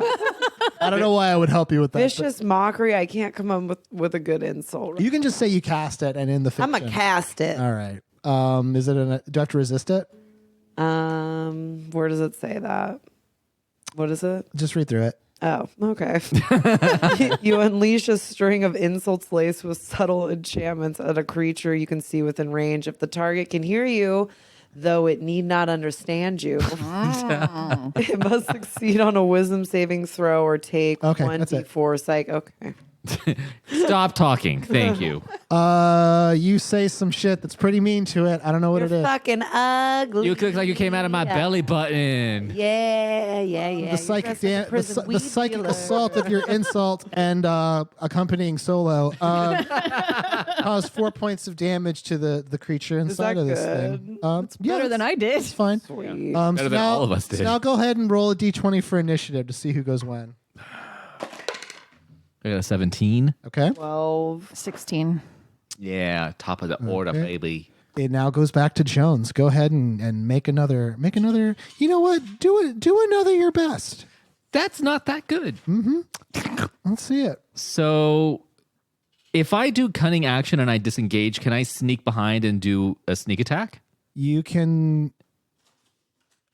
I don't know why I would help you with that. but Vicious mockery. I can't come up with a good insult. You can just say you cast it and in the fiction. I'm gonna cast it. All right. Is it do I have to resist it? Where does it say that? What is it? Just read through it. Oh, okay. You unleash a string of insults laced with subtle enchantments at a creature you can see within range. If the target can hear you, though it need not understand you, it must succeed on a wisdom saving throw or take Okay, that's it. 1d4 psych. Okay. Stop talking. Thank you. You say some shit that's pretty mean to it. I don't know what You're it is. fucking ugly. You look like you came out of my belly button. Yeah. The psychic, You're dressed like a prison the weed psychic dealer. assault of your insult and accompanying solo caused 4 points of damage to the creature inside that of this good? thing. Better than I did. It's fine. Sweet. Better than all of us So did. now go ahead and roll a d20 for initiative to see who goes when. I got a 17. Okay. 12. 16. Yeah, top of the order, Okay. baby. it now goes back to Jones. Go ahead and make another. You know what? Do another your best. That's not that good. Let's see it. So if I do cunning action and I disengage, can I sneak behind and do a sneak attack? You can.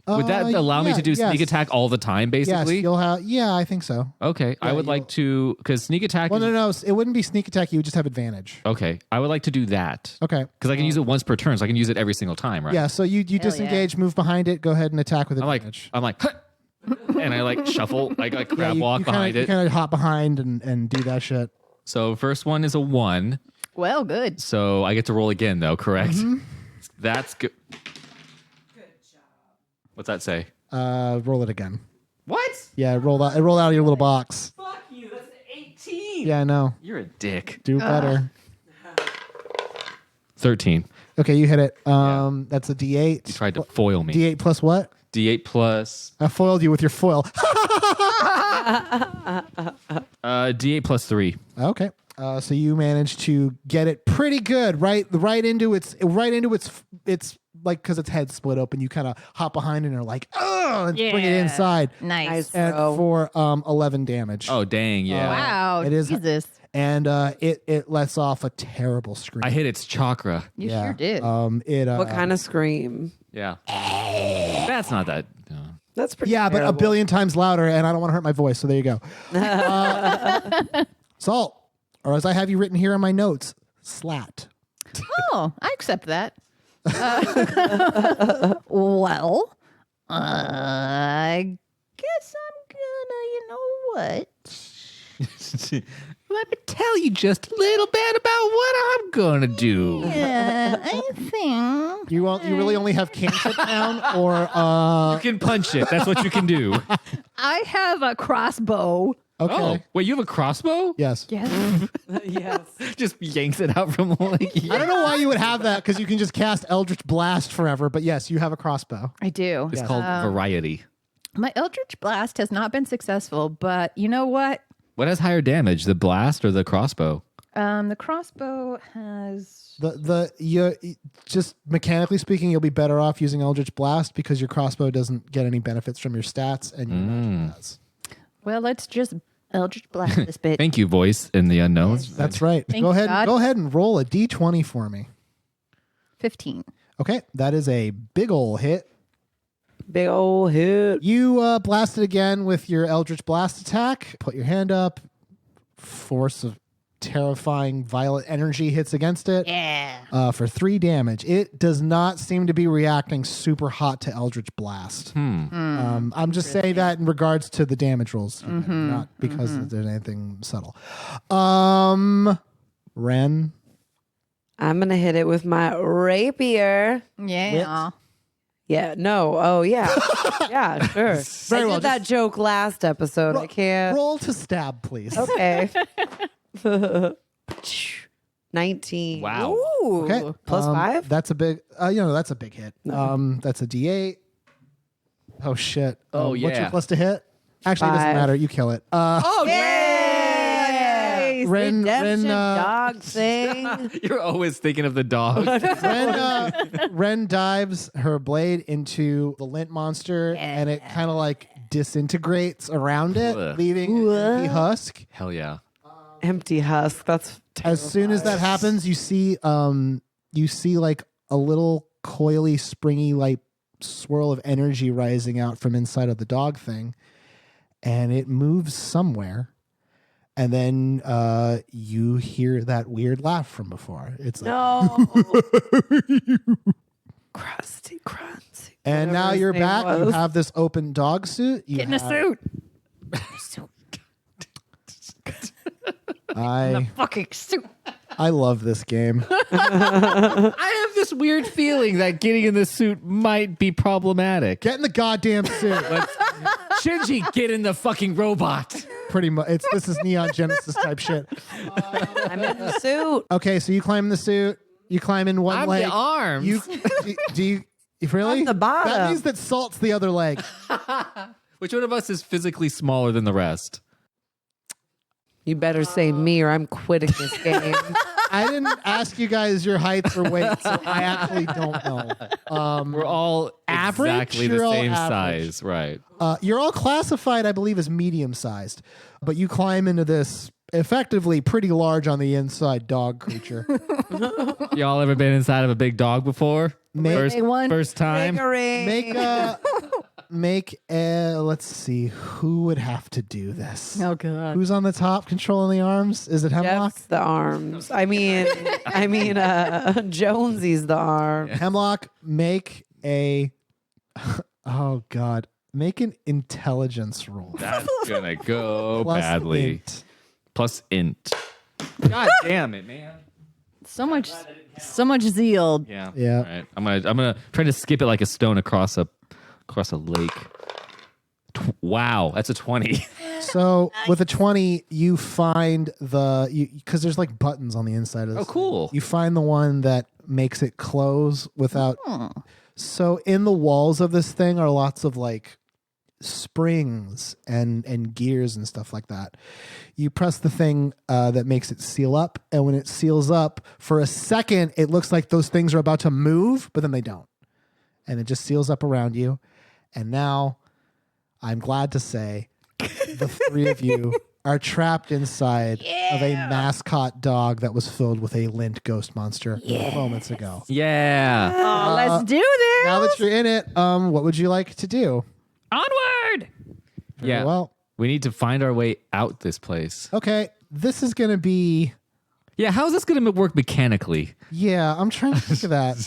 Would that allow me to do yes. sneak attack all the time, basically? Yes, you'll have. Yeah, I think so. Okay, I would like to, because sneak attack. Well, no, it wouldn't be sneak attack. You would just have advantage. Okay, I would like to do that. Okay. Because I can use it once per turn, so I can use it every single time, right? Yeah. So you disengage, move behind it, go ahead and attack with advantage. I'm like, "Huh," and I like shuffle, I like crab walk behind You it. kind of hop behind and do that shit. So first one is a 1. Well, good. So I get to roll again, though, correct? That's good. Good job. What's that say? Roll it again. What? Yeah, roll out of your little box. Fuck you. That's an 18. Yeah, I know. You're a dick. Do better. 13. Okay, you hit it. That's a D8. You tried to foil me. D8 plus what? D8 plus I foiled you with your foil. D8 plus 3. Okay. So you managed to get it pretty good, right into its like, because its head split open, you kind of hop behind and are like, oh, and bring it inside. Nice. And for 11 damage. Oh, dang, yeah. Wow. It is- Jesus. And it lets off a terrible scream. I hit its chakra. You sure did. What kind of scream? Yeah. That's not that. That's pretty Yeah, but a terrible. billion times louder, and I don't want to hurt my voice, so there you go. Salt, or as I have you written here in my notes, slat. Oh, I accept that. Well, I guess I'm gonna, you know what? Let me tell you just a little bit about what I'm gonna do. Yeah, I think. You really only have cantrip down, or You can punch it. That's what you can do. I have a crossbow. okay, Oh, wait, you have a crossbow? yes. Yes. Yes. Just yanks it out from like. I don't know why you would have that, because you can just cast Eldritch Blast forever. But yes, you have a crossbow. I do. It's called variety. My Eldritch Blast has not been successful, but you know what? What has higher damage, the blast or the crossbow? The crossbow has. You just mechanically speaking, you'll be better off using Eldritch Blast because your crossbow doesn't get any benefits from your stats, and your magic does. Well, let's just Eldritch Blast this bit. Thank you, voice in the unknown. That's right. Thank Go ahead. God. Go ahead and roll a d20 for me. 15. Okay, that is a big ol' hit. Big old hit. You blast it again with your Eldritch Blast attack. Put your hand up. Force of terrifying violet energy hits against it. Yeah. For 3 damage. It does not seem to be reacting super hot to Eldritch Blast. I'm just saying that in regards to the damage rolls, not because there's anything subtle. Wren. I'm gonna hit it with my rapier. Yeah. Yeah. No. Oh yeah. Yeah. Sure. Very I well, did that joke last episode. I can't. Roll to stab, please. Okay. 19. Wow. Ooh. Okay. Plus 5? That's a big. That's a big hit. That's a D8. Oh shit. Oh, What's your yeah. plus to hit? Actually, it doesn't 5. matter. You kill it. Oh, yay! Ren- Redemption Ren, dog thing. You're always thinking of the dog. Ren dives her blade into the lint monster, and it kind of like disintegrates around it, Ugh. leaving the husk. Hell yeah. Empty husk. That's As soon as that happens, you see like a little coily, springy, like swirl of energy rising out from inside of the dog thing, and it moves somewhere. And then you hear that weird laugh from before. It's like, no. Crusty. and now Whatever his you're name back. You was. have this open dog suit. You Get in a have- suit. I Fucking suit. I love this game. I have this weird feeling that getting in this suit might be problematic. Get in the goddamn suit. Shinji, get in the fucking robot. Pretty much. This is Neon Genesis type shit. I'm in the suit. Okay, so you climb in the suit. You climb in one I'm leg. the arms. Do you really? I'm the bottom. That means that Salt's the other leg. Which one of us is physically smaller than the rest? You better say me or I'm quitting this game. I didn't ask you guys your heights or weight, so I actually don't know. We're all Average? exactly the You're all same average. size, right? You're all classified, I believe, as medium-sized, but you climb into this effectively pretty large on the inside dog creature. Y'all ever been inside of a big dog before? First, Big one. first time. Make a let's see who would have to do this. Oh god. Who's on the top controlling the arms? Is it Hemlock? Jeff's the arms. I mean, Jonesy's the arm. Hemlock, make a oh god, make an intelligence roll. That's gonna go Plus badly. int. Plus int. God damn it, man. So much zeal. Yeah. Yeah. All right. I'm gonna try to skip it like a stone across a lake. Wow, that's a 20. So with a 20, you find because there's like buttons on the inside of this. Oh, cool. You find the one that makes it close without. So in the walls of this thing are lots of like springs and gears and stuff like that. You press the thing that makes it seal up, and when it seals up, for a second it looks like those things are about to move, but then they don't, and it just seals up around you. And now I'm glad to say the three of you are trapped inside of a mascot dog that was filled with a lint ghost monster moments ago. Yeah. Oh, let's do this. Now that you're in it, what would you like to do? Onward. Yeah. Well, We need to find our way out this place. okay, this is going to be... Yeah, how is this going to work mechanically? Yeah, I'm trying to think of that.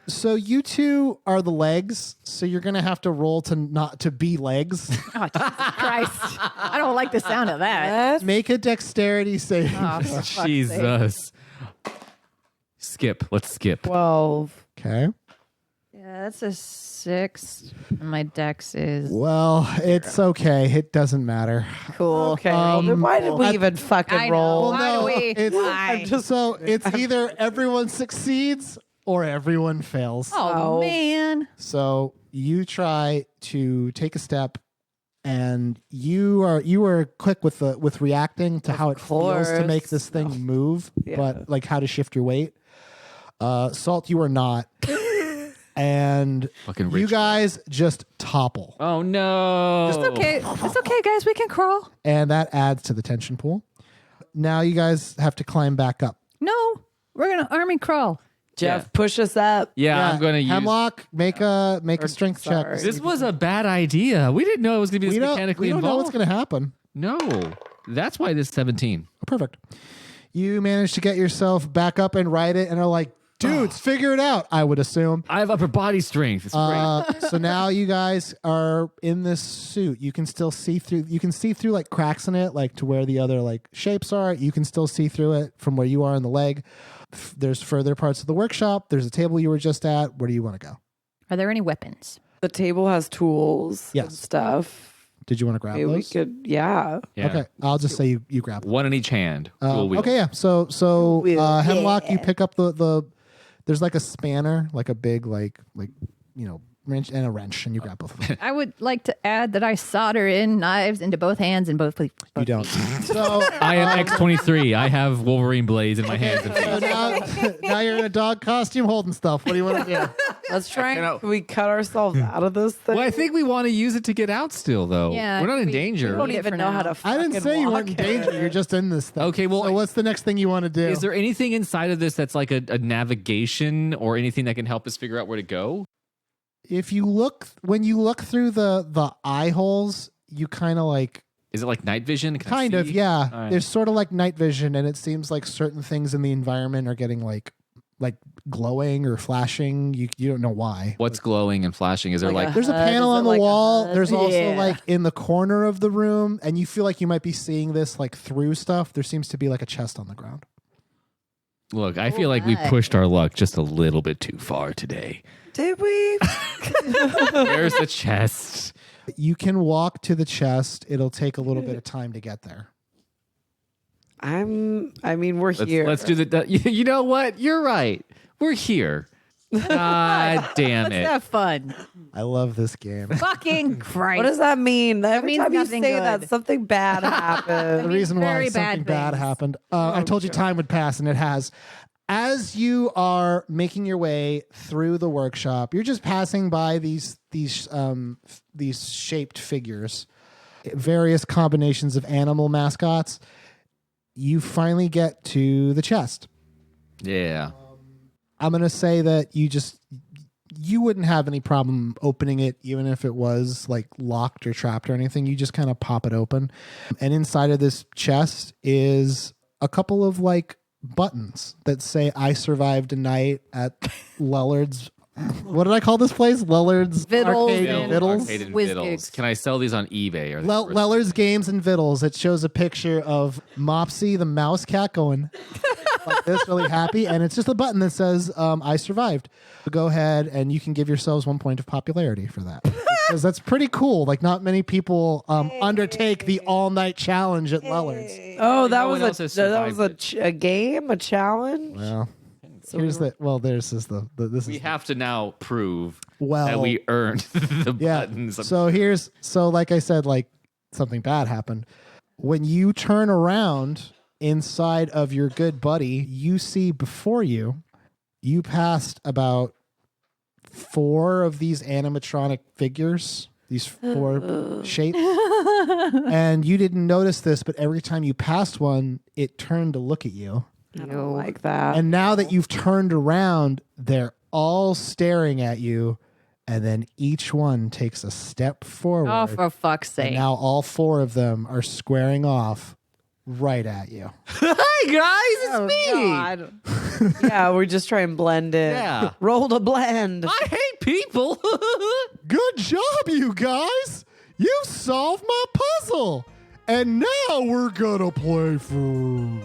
So you two are the legs, so you're going to have to roll to not to be legs. Oh, Jesus Christ. I don't like the sound of that. Make a dexterity save. Oh, for fuck's sake. Jesus. Skip. Let's skip. 12. Okay. Yeah, that's a 6. And my dex is Well, it's okay. It doesn't matter. cool. Okay. Well, then why did we even fucking I know. roll? Why do we? It's, Why? So it's either everyone succeeds or everyone fails. Oh, man. So you try to take a step, and you are quick with reacting to how it feels to make this thing move, but like how to shift your weight. Salt, you are not. And Fucking you rich guys just topple. Oh, no. It's okay. It's okay, guys. We can crawl. And that adds to the tension pool. Now you guys have to climb back up. No, we're going to army crawl. Jeff, push us up. Yeah, I'm going to use... Hemlock, make a strength check. sorry. This was a bad idea. We didn't know it was going to be We this don't, mechanically we don't know involved. what's going to happen. No. That's why this 17. Oh, perfect. You manage to get yourself back up and ride it, and are like, dudes, figure it out, I would assume. I have upper body strength. It's great. So now you guys are in this suit. You can still see through. You can see through like cracks in it, like to where the other like shapes are. You can still see through it from where you are in the leg. There's further parts of the workshop. There's a table you were just at. Where do you want to go? Are there any weapons? The table has tools and Yes. stuff. Did you want to grab Maybe we those? could, yeah. Yeah. Okay, I'll just say you grab them. One in each hand. Dual wheel. Okay, yeah. So Wheel, Hemlock, you pick up the. There's like a spanner, like a big like wrench and a wrench, and you grab both of them. I would like to add that I solder in knives into both hands and both. You don't. So I am X23. I have Wolverine blades in my hands. And So now you're in a dog costume holding stuff. What do you want to do? Let's try You know- and can we cut ourselves out of this thing? Well, I think we want to use it to get out still, though. Yeah, We're not in we- danger. we don't Need it even for know how now. to I didn't fucking say you weren't in walk danger. here. You're just in this thing. Okay, well, so what's the next thing you want to do? Is there anything inside of this that's like a navigation or anything that can help us figure out where to go? If you look, when you look through the eye holes, you kind of like, Is it like night vision? Can I kind of, see? yeah. All right. There's sort of like night vision, and it seems like certain things in the environment are getting like glowing or flashing. You don't know why. What's glowing and flashing? Is there Like like... There's a HUD? panel Is on it the like a wall. HUD? There's also Yeah. like in the corner of the room, and you feel like you might be seeing this like through stuff. There seems to be like a chest on the ground. Look, I feel like we Alright. pushed our luck just a little bit too far today. Did we? Where's the chest? You can walk to the chest. It'll take a little bit of time to get there. I mean, we're here. Let's do the... You know what? You're right. We're here. God damn Let's it. have fun. I love this game. Fucking Christ. What does that mean? Every means time you nothing say good. that, something bad The happened. reason why very something bad bad things. happened. I told you time would pass, and it has. As you are making your way through the workshop, you're just passing by these shaped figures, various combinations of animal mascots. You finally get to the chest. Yeah. I'm gonna say that you wouldn't have any problem opening it, even if it was like locked or trapped or anything. You just kind of pop it open, and inside of this chest is a couple of like buttons that say "I survived a night at Lellard's." What did I call this place? Lellard's Vittles Arcade and Vittles. Arcade and Whiz Vittles. gigs. Can I sell these on eBay? Or Lellard's Games and Vittles. It shows a picture of Mopsy the mouse cat going like this, really happy, and it's just a button that says "I survived." So go ahead and you can give yourselves 1 point of popularity for that because that's pretty cool. Like not many people undertake the all-night challenge at Lellard's. Oh, that No one else was has that was survived a game, a challenge. Well, here's the. Well, this is the. This we is have to now prove well that we earned the yeah. buttons. So like I said, like something bad happened. When you turn around inside of your good buddy, you see before you, you passed about 4 of these animatronic figures, these 4 shapes. And you didn't notice this, but every time you passed one, it turned to look at you. I don't like that. And now that you've turned around, they're all staring at you. And then each one takes a step forward. Oh, for fuck's and sake. now all 4 of them are squaring off right at you. Hi guys, it's me. Yeah, we're just trying to blend in. Yeah. Roll to blend. I hate people. Good job, you guys. You solved my puzzle. And now we're gonna play for